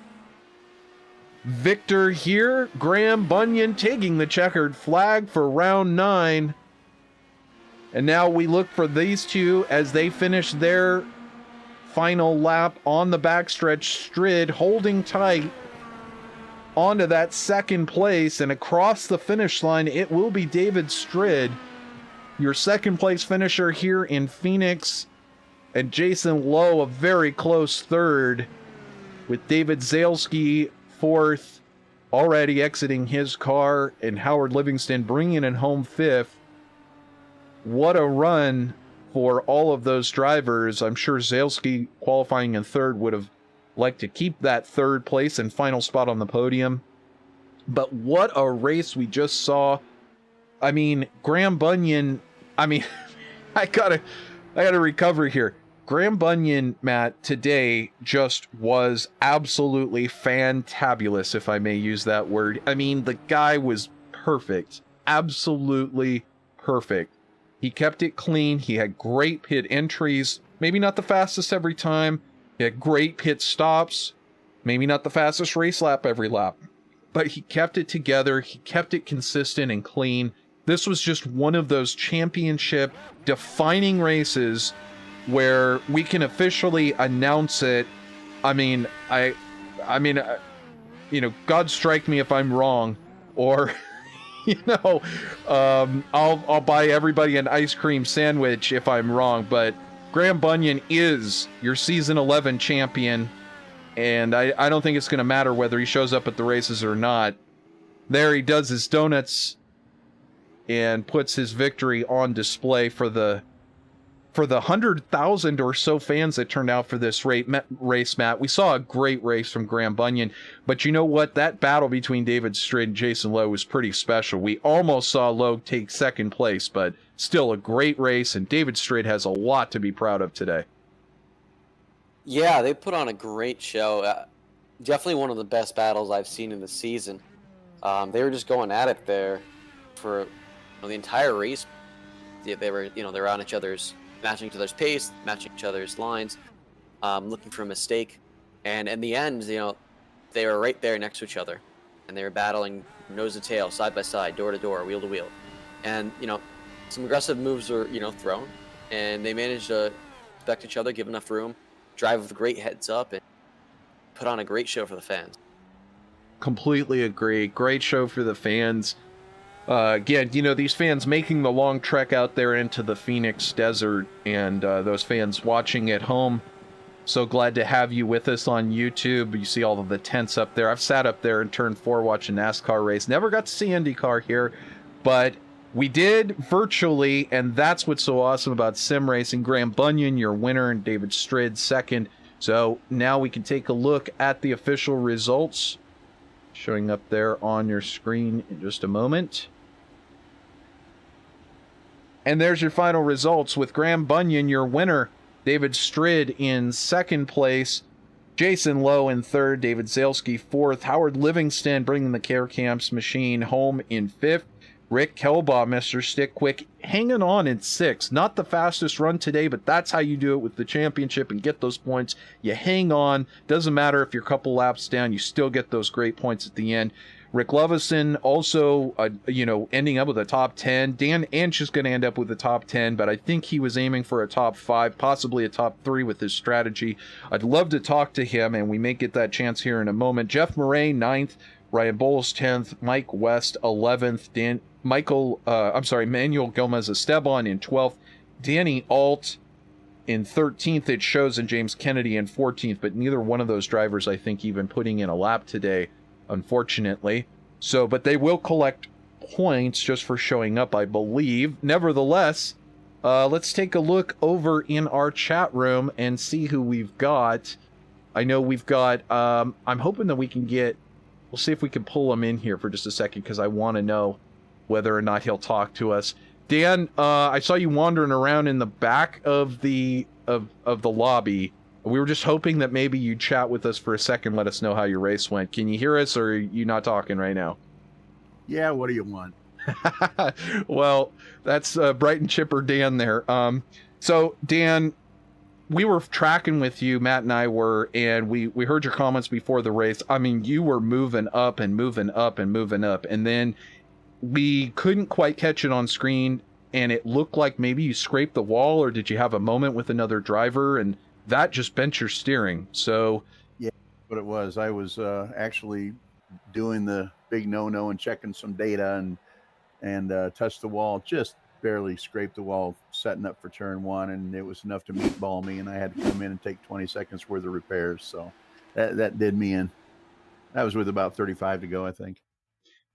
victor here, Graham Bunyan, taking the checkered flag for round 9. And now we look for these two as they finish their final lap on the backstretch. Strid holding tight onto that second place, and across the finish line it will be David Strid, your second place finisher here in Phoenix, and Jason Lowe a very close third, with David Zalesky fourth, already exiting his car, and Howard Livingston bringing it home fifth. What a run for all of those drivers. I'm sure Zalesky, qualifying in third, would have liked to keep that third place and final spot on the podium. But what a race we just saw. I mean, Graham Bunyan, I gotta recover here. Graham Bunyan, Matt, today just was absolutely fantabulous, if I may use that word. I mean, the guy was perfect. Absolutely perfect. He kept it clean. He had great pit entries. Maybe not the fastest every time. He had great pit stops. Maybe not the fastest race lap every lap. But he kept it together. He kept it consistent and clean. This was just one of those championship defining races where we can officially announce it. God strike me if I'm wrong, or I'll buy everybody an ice cream sandwich if I'm wrong, but Graham Bunyan is your season 11 champion, and I don't think it's going to matter whether he shows up at the races or not. There he does his donuts and puts his victory on display for the 100,000 or so fans that turned out for this race, Matt. We saw a great race from Graham Bunyan, but you know what? That battle between David Strid and Jason Lowe was pretty special. We almost saw Lowe take second place, but still a great race, and David Strid has a lot to be proud of today. Yeah, they put on a great show. Definitely one of the best battles I've seen in the season. They were just going at it there for the entire race. They were, they were on each other's, matching each other's pace, matching each other's lines, looking for a mistake. And in the end, they were right there next to each other, and they were battling nose to tail, side by side, door to door, wheel to wheel. And, some aggressive moves were, thrown, and they managed to respect each other, give enough room, drive with great heads up, and put on a great show for the fans. Completely agree. Great show for the fans. Again, these fans making the long trek out there into the Phoenix desert, and those fans watching at home. So glad to have you with us on YouTube. You see all of the tents up there. I've sat up there in turn 4 watching NASCAR race. Never got to see IndyCar here, but we did virtually, and that's what's so awesome about sim racing. Graham Bunyan, your winner, and David Strid, second. So now we can take a look at the official results, showing up there on your screen in just a moment. And there's your final results with Graham Bunyan, your winner, David Strid in second place, Jason Lowe in third, David Zalesky fourth, Howard Livingston bringing the Care Camps machine home in fifth, Rick Kelbaugh, Mr. StickQuik, hanging on in sixth. Not the fastest run today, but that's how you do it with the championship and get those points. You hang on. Doesn't matter if you're a couple laps down, you still get those great points at the end. Rick Lovison also, ending up with a top 10. Dan Inch is going to end up with a top 10, but I think he was aiming for a top 5, possibly a top 3 with his strategy. I'd love to talk to him, and we may get that chance here in a moment. Jeff Murray, 9th. Ryan Bowles, 10th. Mike West, 11th. Manuel Gomez Esteban in 12th. Danny Alt in 13th, it shows, and James Kennedy in 14th, but neither one of those drivers, I think, even putting in a lap today, unfortunately. So, but they will collect points just for showing up, I believe. Nevertheless, let's take a look over in our chat room and see who we've got. I know we've got, I'm hoping that we can get, we'll see if we can pull him in here for just a second, because I want to know whether or not he'll talk to us. Dan, I saw you wandering around in the back of the lobby. We were just hoping that maybe you'd chat with us for a second, let us know how your race went. Can you hear us, or are you not talking right now? Yeah, what do you want? Well, that's Bright and Chipper Dan there. So, Dan, we were tracking with you, Matt and I were, and we heard your comments before the race. I mean, you were moving up and moving up and moving up, and then we couldn't quite catch it on screen, and it looked like maybe you scraped the wall, or did you have a moment with another driver, and that just bent your steering. So yeah, what it was, I was actually doing the big no-no and checking some data, and touched the wall, just barely scraped the wall, setting up for turn 1, and it was enough to meatball me, and I had to come in and take 20 seconds worth of repairs. So that did me in. That was with about 35 to go, I think.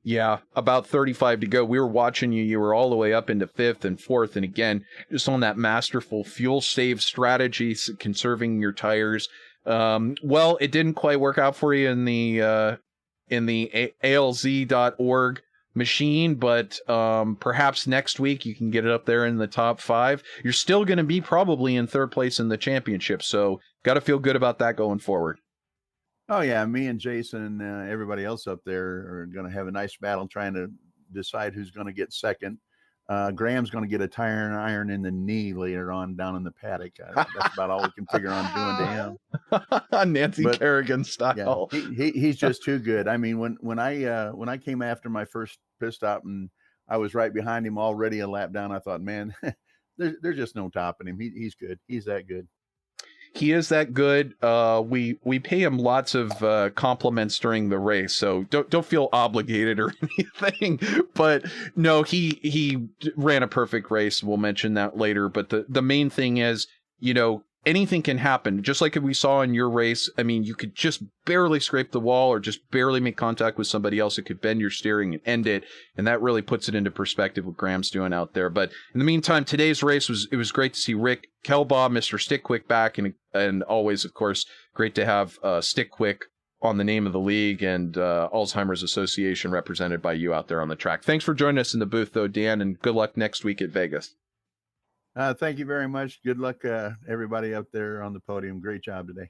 Yeah, about 35 to go. We were watching you. You were all the way up into 5th and 4th. And again, just on that masterful fuel save strategy, conserving your tires. Well, it didn't quite work out for you in the ALZ.org machine, but perhaps next week you can get it up there in the top 5. You're still going to be probably in 3rd place in the championship. So got to feel good about that going forward. Oh, yeah, me and Jason and everybody else up there are going to have a nice battle trying to decide who's going to get second. Graham's going to get a tire iron in the knee later on down in the paddock. That's about all we can figure on doing to him. Nancy Kerrigan style. Yeah, he's just too good. I mean, when I came after my first pit stop and I was right behind him already a lap down, I thought, man, there's just no topping him. He's good. He's that good. He is that good. We pay him lots of compliments during the race, so don't feel obligated or anything. But no, he ran a perfect race. We'll mention that later. But the main thing is, anything can happen. Just like we saw in your race. I mean, you could just barely scrape the wall or just barely make contact with somebody else. It could bend your steering and end it. And that really puts it into perspective what Graham's doing out there. But in the meantime, today's race was great to see Rick Kelbaugh, Mr. StickQuik back. And always, of course, great to have StickQuik on the name of the league and Alzheimer's Association represented by you out there on the track. Thanks for joining us in the booth, though, Dan, and good luck next week at Vegas. Thank you very much. Good luck, everybody up there on the podium. Great job today.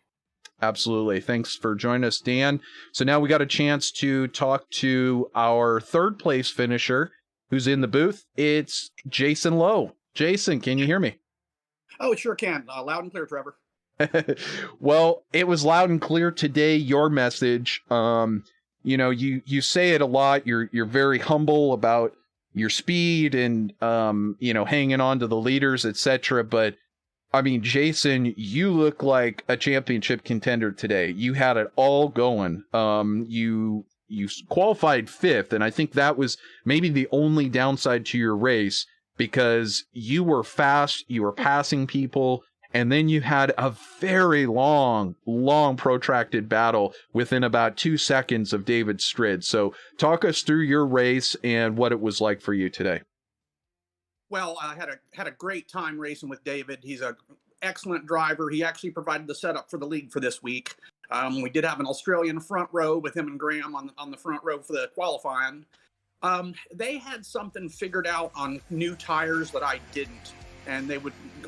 Absolutely. Thanks for joining us, Dan. So now we got a chance to talk to our third place finisher who's in the booth. It's Jason Lowe. Jason, can you hear me? Oh, it sure can. Loud and clear, Trevor. Well, it was loud and clear today, your message. You know, you say it a lot. You're very humble about your speed and hanging on to the leaders, etc. But I mean, Jason, you look like a championship contender today. You had it all going. You qualified 5th, and I think that was maybe the only downside to your race, because you were fast, you were passing people, and then you had a very long protracted battle within about 2 seconds of David Strid. So talk us through your race and what it was like for you today. Well, I had a great time racing with David. He's an excellent driver. He actually provided the setup for the league for this week. We did have an Australian front row with him and Graham on the front row for the qualifying. They had something figured out on new tires that I didn't. And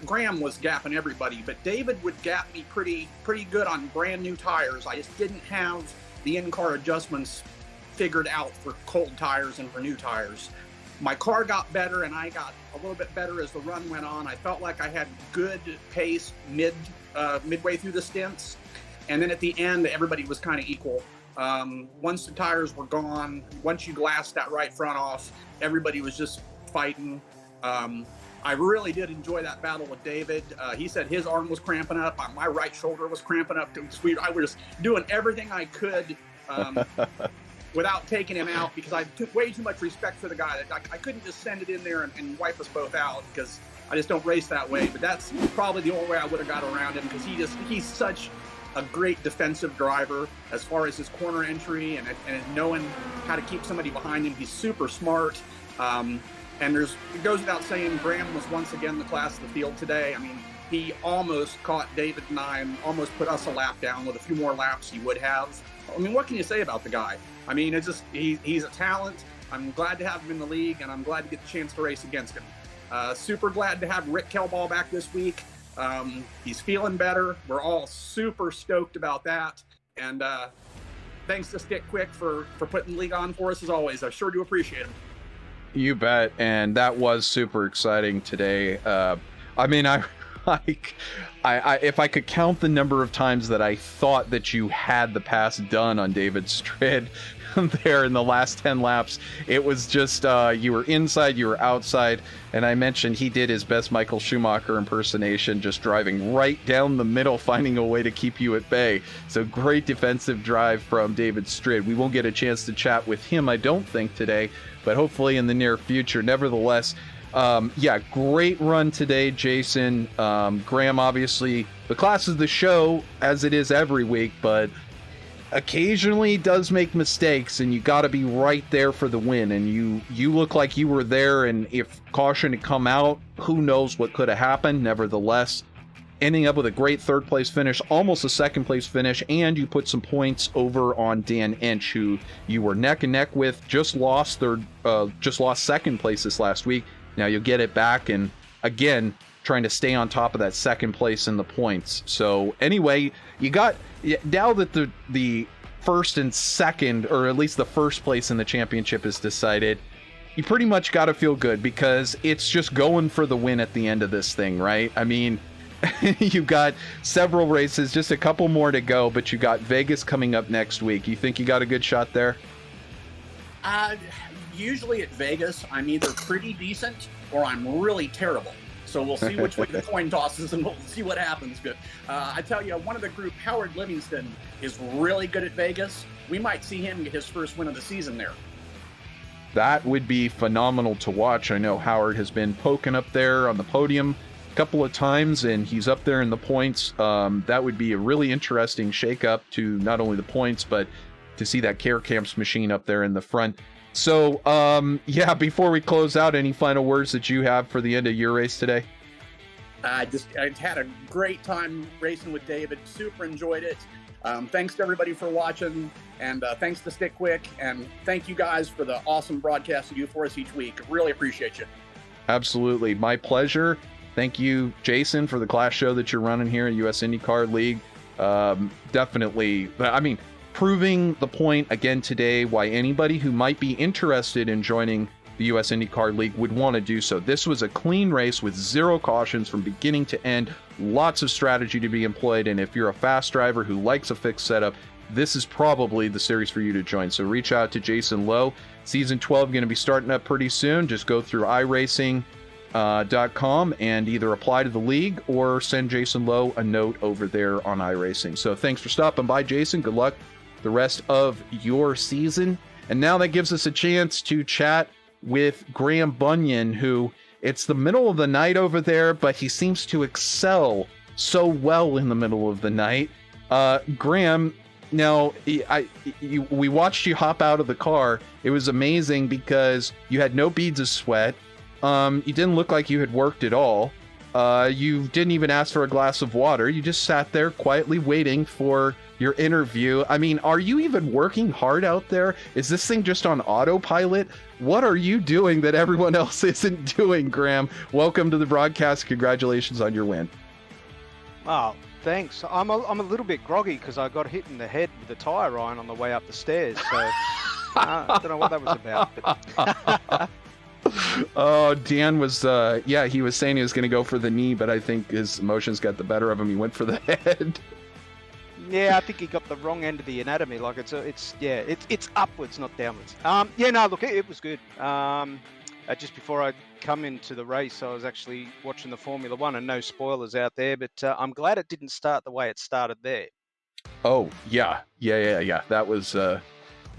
Graham was gapping everybody, but David would gap me pretty good on brand new tires. I just didn't have the in-car adjustments figured out for cold tires and for new tires. My car got better, and I got a little bit better as the run went on. I felt like I had good pace midway through the stints, and then at the end, everybody was kind of equal. Once the tires were gone, once you glassed that right front off, everybody was just fighting. I really did enjoy that battle with David. He said his arm was cramping up. My right shoulder was cramping up. I was doing everything I could without taking him out, because I took way too much respect for the guy. I couldn't just send it in there and wipe us both out, because I just don't race that way. But that's probably the only way I would have got around him, because he's such a great defensive driver as far as his corner entry and knowing how to keep somebody behind him. He's super smart. And it goes without saying, Graham was once again the class of the field today. I mean, he almost caught David and I and almost put us a lap down. With a few more laps he would have. I mean, what can you say about the guy? I mean, it's just he's a talent. I'm glad to have him in the league, and I'm glad to get the chance to race against him. Super glad to have Rick Kelball back this week. He's feeling better. We're all super stoked about that. And thanks to StickQuik for putting the league on for us as always. I sure do appreciate him. You bet. And that was super exciting today. I mean, I if I could count the number of times that I thought that you had the pass done on David Strid there in the last 10 laps, it was just you were inside, you were outside, and I mentioned he did his best Michael Schumacher impersonation, just driving right down the middle, finding a way to keep you at bay. So great defensive drive from David Strid. We won't get a chance to chat with him, I don't think, today, but hopefully in the near future. Nevertheless, great run today, Jason. Graham, obviously, the class of the show, as it is every week, but occasionally does make mistakes, and you got to be right there for the win. And you look like you were there, and if caution had come out, who knows what could have happened. Nevertheless, ending up with a great third place finish, almost a second place finish, and you put some points over on Dan Inch, who you were neck and neck with, just lost second place this last week. Now you'll get it back, and again, trying to stay on top of that second place in the points. So anyway, you got, now that the first and second, or at least the first place in the championship is decided, you pretty much got to feel good, because it's just going for the win at the end of this thing, right? I mean, you've got several races, just a couple more to go, but you got Vegas coming up next week. You think you got a good shot there? Usually at Vegas, I'm either pretty decent or I'm really terrible. So we'll see which way the coin tosses, and we'll see what happens. But I tell you, one of the group, Howard Livingston, is really good at Vegas. We might see him get his first win of the season there. That would be phenomenal to watch. I know Howard has been poking up there on the podium a couple of times, and he's up there in the points. That would be a really interesting shakeup to not only the points, but to see that Care Camps machine up there in the front. So, before we close out, any final words that you have for the end of your race today? I had a great time racing with David. Super enjoyed it. Thanks to everybody for watching, and thanks to StickQuik, and thank you guys for the awesome broadcast you do for us each week. Really appreciate you. Absolutely. My pleasure. Thank you, Jason, for the class show that you're running here at US IndyCar League. Definitely, I mean, proving the point again today why anybody who might be interested in joining the US IndyCar League would want to do so. This was a clean race with 0 cautions from beginning to end, lots of strategy to be employed, and if you're a fast driver who likes a fixed setup, this is probably the series for you to join. So reach out to Jason Lowe. Season 12 going to be starting up pretty soon. Just go through iRacing.com and either apply to the league or send Jason Lowe a note over there on iRacing. So thanks for stopping by, Jason. Good luck the rest of your season. And now that gives us a chance to chat with Graham Bunyan, who it's the middle of the night over there, but he seems to excel so well in the middle of the night. Graham, now we watched you hop out of the car. It was amazing because you had no beads of sweat. You didn't look like you had worked at all. You didn't even ask for a glass of water. You just sat there quietly waiting for your interview. I mean, are you even working hard out there? Is this thing just on autopilot? What are you doing that everyone else isn't doing, Graham? Welcome to the broadcast. Congratulations on your win. Oh, thanks. I'm a little bit groggy because I got hit in the head with a tire iron on the way up the stairs. So I don't know what that was about. But Oh, Dan was, he was saying he was going to go for the knee, but I think his emotions got the better of him. He went for the head. Yeah, I think he got the wrong end of the anatomy. Like it's upwards, not downwards. Look, it was good. Just before I come into the race, I was actually watching the Formula One, and no spoilers out there, but I'm glad it didn't start the way it started there. Oh, yeah. That was,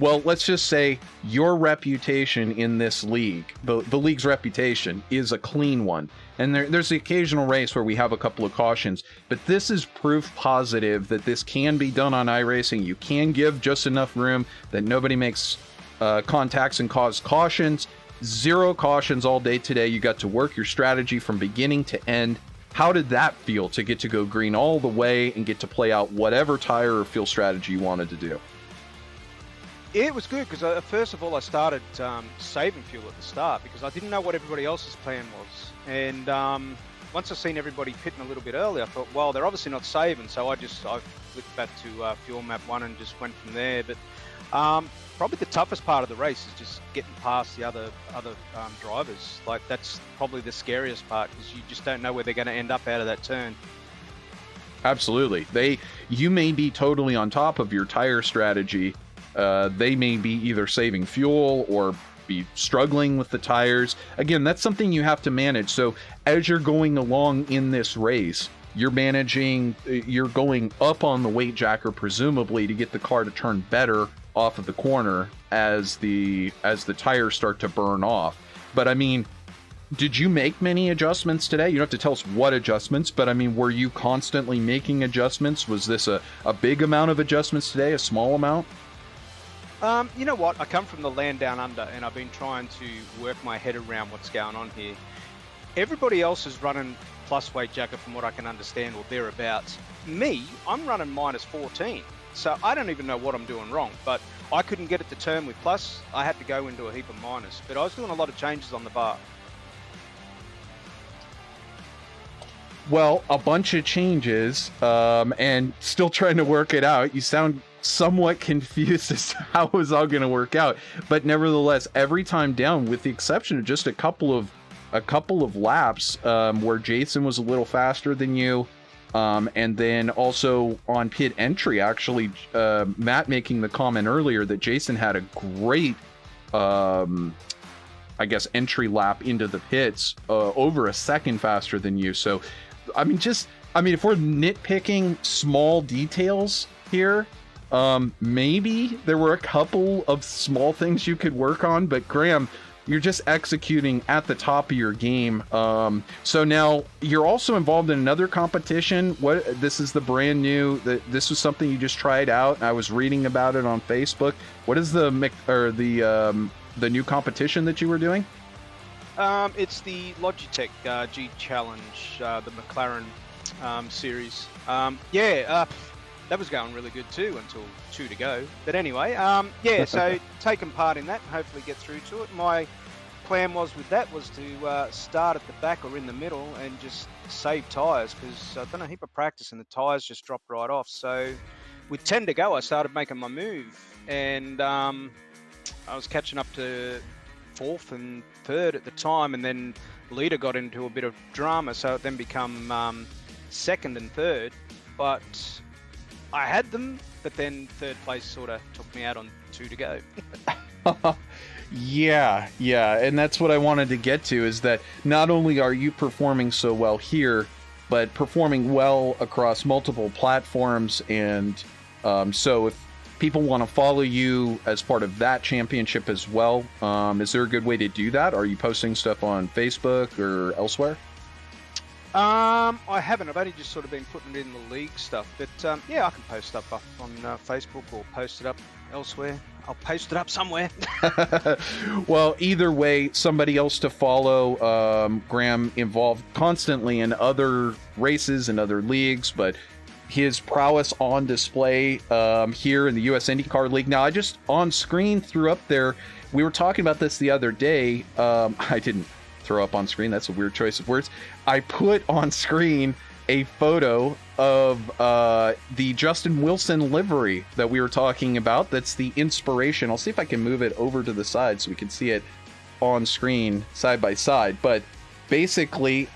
well, let's just say your reputation in this league, the league's reputation, is a clean one. And there's the occasional race where we have a couple of cautions, but this is proof positive that this can be done on iRacing. You can give just enough room that nobody makes contacts and cause cautions. 0 cautions all day today. You got to work your strategy from beginning to end. How did that feel to get to go green all the way and get to play out whatever tire or fuel strategy you wanted to do? It was good because first of all, I started saving fuel at the start because I didn't know what everybody else's plan was. And once I seen everybody pitting a little bit early, I thought, well, they're obviously not saving. So I flipped back to fuel map 1 and just went from there. But probably the toughest part of the race is just getting past the other drivers. Like that's probably the scariest part because you just don't know where they're going to end up out of that turn. Absolutely. You may be totally on top of your tire strategy. They may be either saving fuel or be struggling with the tires. Again, that's something you have to manage. So as you're going along in this race, you're going up on the weight jacker, presumably to get the car to turn better off of the corner as the tires start to burn off. But I mean, did you make many adjustments today? You don't have to tell us what adjustments, but I mean, were you constantly making adjustments? Was this a big amount of adjustments today, a small amount? You know what? I come from the land down under, and I've been trying to work my head around what's going on here. Everybody else is running plus weight jacket from what I can understand, or thereabouts. Me, I'm running minus 14. So I don't even know what I'm doing wrong, but I couldn't get it to turn with plus. I had to go into a heap of minus, but I was doing a lot of changes on the bar. Well, a bunch of changes, and still trying to work it out. You sound somewhat confused as to how it was all going to work out, but nevertheless, every time down, with the exception of just a couple of laps where Jason was a little faster than you, and then also on pit entry, actually, Matt making the comment earlier that Jason had a great, entry lap into the pits, over a second faster than you. So, if we're nitpicking small details here, maybe there were a couple of small things you could work on, but Graham, you're just executing at the top of your game. So now you're also involved in another competition. This is the brand new, this was something you just tried out. I was reading about it on Facebook. What is the new competition that you were doing? It's the Logitech G Challenge, the McLaren series. That was going really good too until 2 to go. But anyway, so taking part in that and hopefully get through to it. My plan was with that was to start at the back or in the middle and just save tyres, because I've done a heap of practice and the tyres just dropped right off. So with 10 to go, I started making my move, and I was catching up to 4th and 3rd at the time, and then leader got into a bit of drama, so it then become 2nd and 3rd. But I had them, but then 3rd place sort of took me out on 2 to go. Yeah, and that's what I wanted to get to, is that not only are you performing so well here, but performing well across multiple platforms. And so if people want to follow you as part of that championship as well, is there a good way to do that? Are you posting stuff on Facebook or elsewhere? I haven't. I've only just sort of been putting it in the league stuff. But yeah, I can post stuff up on Facebook or post it up elsewhere. I'll post it up somewhere. Well, either way, somebody else to follow. Graham involved constantly in other races and other leagues, but his prowess on display here in the US IndyCar League. Now, I just on screen threw up there. We were talking about this the other day. I didn't throw up on screen. That's a weird choice of words. I put on screen a photo of the Justin Wilson livery that we were talking about. That's the inspiration. I'll see if I can move it over to the side so we can see it on screen side by side. But basically,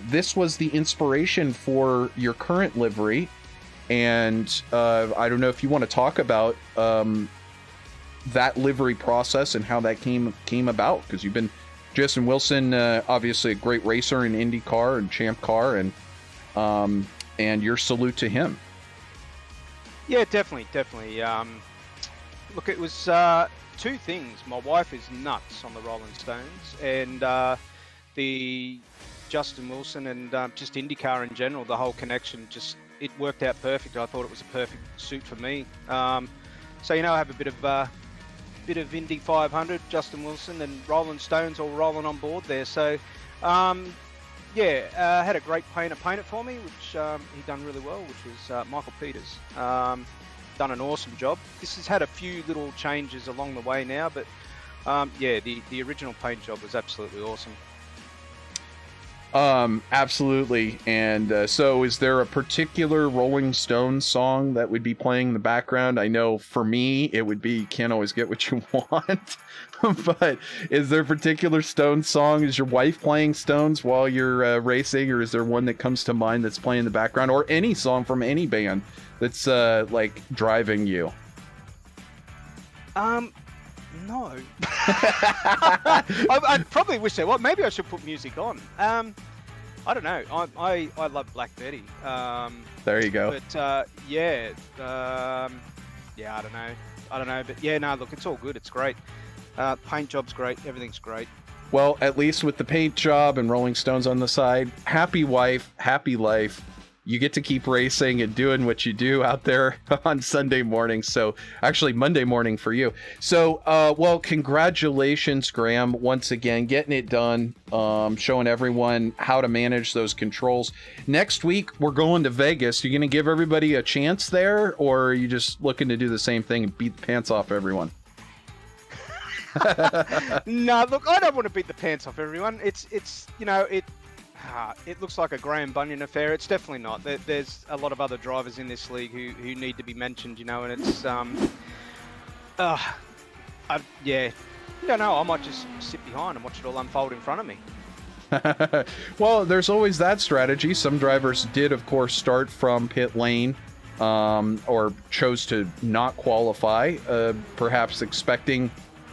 this was the inspiration for your current livery. And I don't know if you want to talk about that livery process and how that came about, because you've been Justin Wilson, obviously a great racer in IndyCar and Champ Car, and your salute to him. Yeah, definitely. Look, it was 2 things. My wife is nuts on the Rolling Stones, and the Justin Wilson and just IndyCar in general, the whole connection, just it worked out perfect. I thought it was a perfect suit for me. So, I have a bit of Indy 500, Justin Wilson, and Rolling Stones all rolling on board there. So, had a great painter paint it for me, which he done really well, which was Michael Peters. Done an awesome job. This has had a few little changes along the way now, but the original paint job was absolutely awesome. Absolutely. And so is there a particular Rolling Stones song that would be playing in the background? I know for me, it would be Can't Always Get What You Want. But is there a particular Stones song? Is your wife playing Stones while you're racing, or is there one that comes to mind that's playing in the background, or any song from any band that's like driving you? No. I probably wish there was. Don't know. I should put music on. I don't know. I love Black Betty. There you go. But I don't know. But yeah, no, look, it's all good. It's great. Paint job's great. Everything's great. Well, at least with the paint job and Rolling Stones on the side, happy wife, happy life. You get to keep racing and doing what you do out there on Sunday morning. So actually Monday morning for you. So, well, congratulations, Graham, once again, getting it done, showing everyone how to manage those controls. Next week, we're going to Vegas. You going to give everybody a chance there, or are you just looking to do the same thing and beat the pants off everyone? No, look, I don't want to beat the pants off everyone. It looks like a Graham Bunyan affair. It's definitely not. There's a lot of other drivers in this league who need to be mentioned, and it's I don't know. I might just sit behind and watch it all unfold in front of me. Well, there's always that strategy. Some drivers did, of course, start from pit lane, or chose to not qualify, perhaps expecting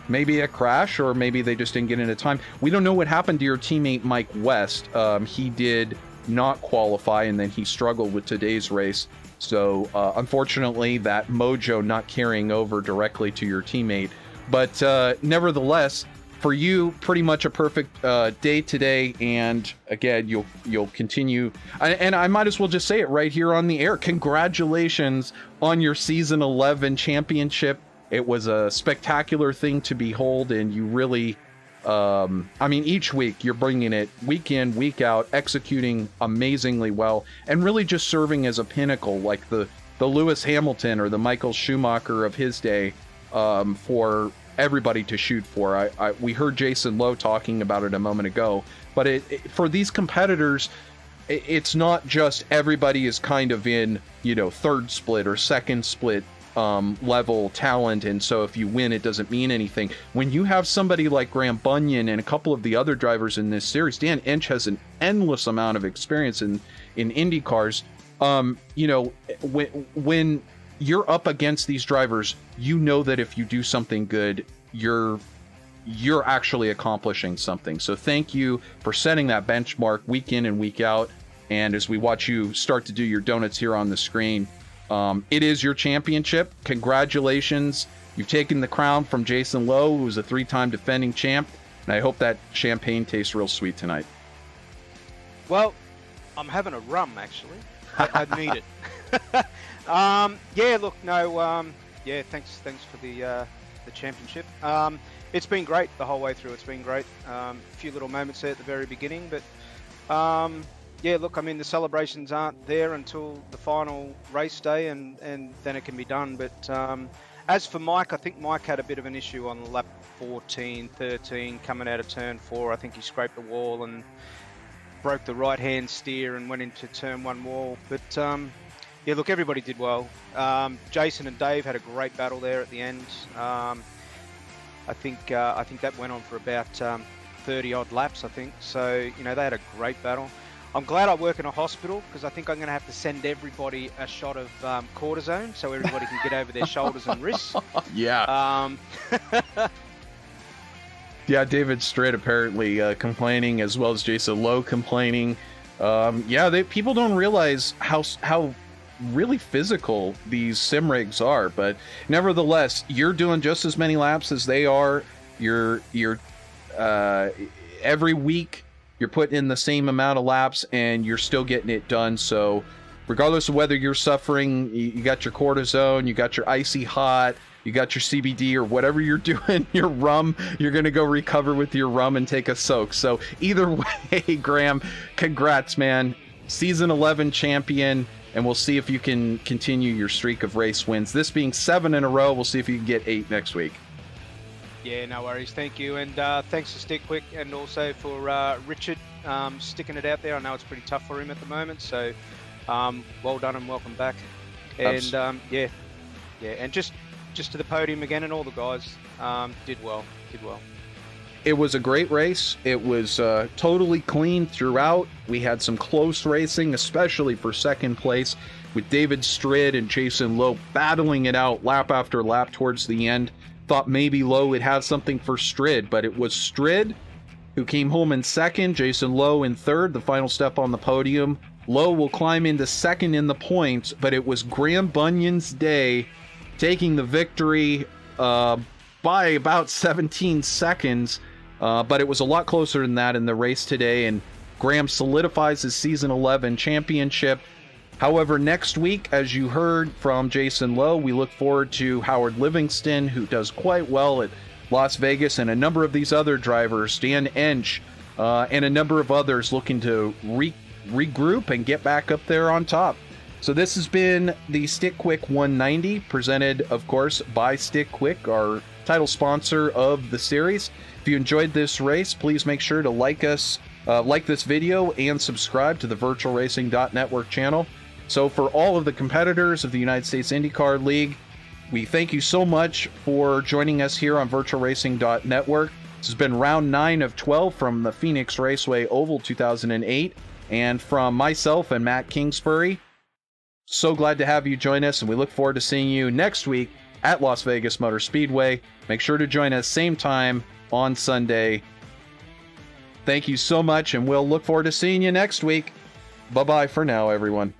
maybe a crash, or maybe they just didn't get into time. We don't know what happened to your teammate Mike West. He did not qualify, and then he struggled with today's race. So unfortunately, that mojo not carrying over directly to your teammate. But nevertheless, for you, pretty much a perfect day today. And again, you'll continue. And I might as well just say it right here on the air. Congratulations on your season 11 championship. It was a spectacular thing to behold, and you really, each week you're bringing it week in, week out, executing amazingly well, and really just serving as a pinnacle, like the Lewis Hamilton or the Michael Schumacher of his day, for everybody to shoot for. We heard Jason Lowe talking about it a moment ago, but for these competitors, it's not just everybody is kind of in, third split or second split level talent, and so if you win, it doesn't mean anything. When you have somebody like Graham Bunyan and a couple of the other drivers in this series, Dan Inch has an endless amount of experience in Indy cars. When you're up against these drivers, that if you do something good, you're actually accomplishing something. So thank you for setting that benchmark week in and week out. And as we watch you start to do your donuts here on the screen, it is your championship. Congratulations. You've taken the crown from Jason Lowe, who was a 3-time defending champ. And I hope that champagne tastes real sweet tonight. Well, I'm having a rum, actually. I need it. Thanks for the championship. It's been great the whole way through. It's been great. A few little moments there at the very beginning, but the celebrations aren't there until the final race day, and then it can be done. But as for Mike, I think Mike had a bit of an issue on lap 14, 13, coming out of turn 4. I think he scraped the wall and broke the right-hand steer and went into turn 1 wall. But everybody did well. Jason and Dave had a great battle there at the end. I think that went on for about 30 odd laps, I think. So, they had a great battle. I'm glad I work in a hospital, because I think I'm going to have to send everybody a shot of cortisone so everybody can get over their shoulders and wrists. Yeah. Yeah, David Stritt apparently complaining, as well as Jason Lowe complaining. People don't realize how really physical these sim rigs are, but nevertheless, you're doing just as many laps as they are. You're every week you're putting in the same amount of laps, and you're still getting it done. So regardless of whether you're suffering, you got your cortisone, you got your icy hot, you got your CBD, or whatever you're doing, your rum, you're going to go recover with your rum and take a soak. So either way, Graham, congrats, man. Season 11 champion, and we'll see if you can continue your streak of race wins. This being 7 in a row, we'll see if you can get 8 next week. Yeah, no worries. Thank you. And thanks to StickQuik, and also for Richard sticking it out there. I know it's pretty tough for him at the moment. So well done and welcome back. And and just to the podium again, and all the guys did well. It was a great race. It was totally clean throughout. We had some close racing, especially for second place, with David Stritt and Jason Lowe battling it out lap after lap towards the end. Thought maybe Lowe would have something for Stritt, but it was Stritt who came home in second, Jason Lowe in third, the final step on the podium. Lowe will climb into second in the points, but it was Graham Bunyan's day, taking the victory by about 17 seconds. But it was a lot closer than that in the race today, and Graham solidifies his season 11 championship. However, next week, as you heard from Jason Lowe, we look forward to Howard Livingston, who does quite well at Las Vegas, and a number of these other drivers, Dan Inch, and a number of others looking to regroup and get back up there on top. So this has been the StickQuik 190, presented, of course, by StickQuik, our title sponsor of the series. If you enjoyed this race, please make sure to like this video and subscribe to the VirtualRacing.Network channel. So for all of the competitors of the United States IndyCar League, we thank you so much for joining us here on VirtualRacing.Network. This has been round 9 of 12 from the Phoenix Raceway Oval 2008. And from myself and Matt Kingsbury, so glad to have you join us, and we look forward to seeing you next week at Las Vegas Motor Speedway. Make sure to join us same time on Sunday. Thank you so much, and we'll look forward to seeing you next week. Bye-bye for now, everyone.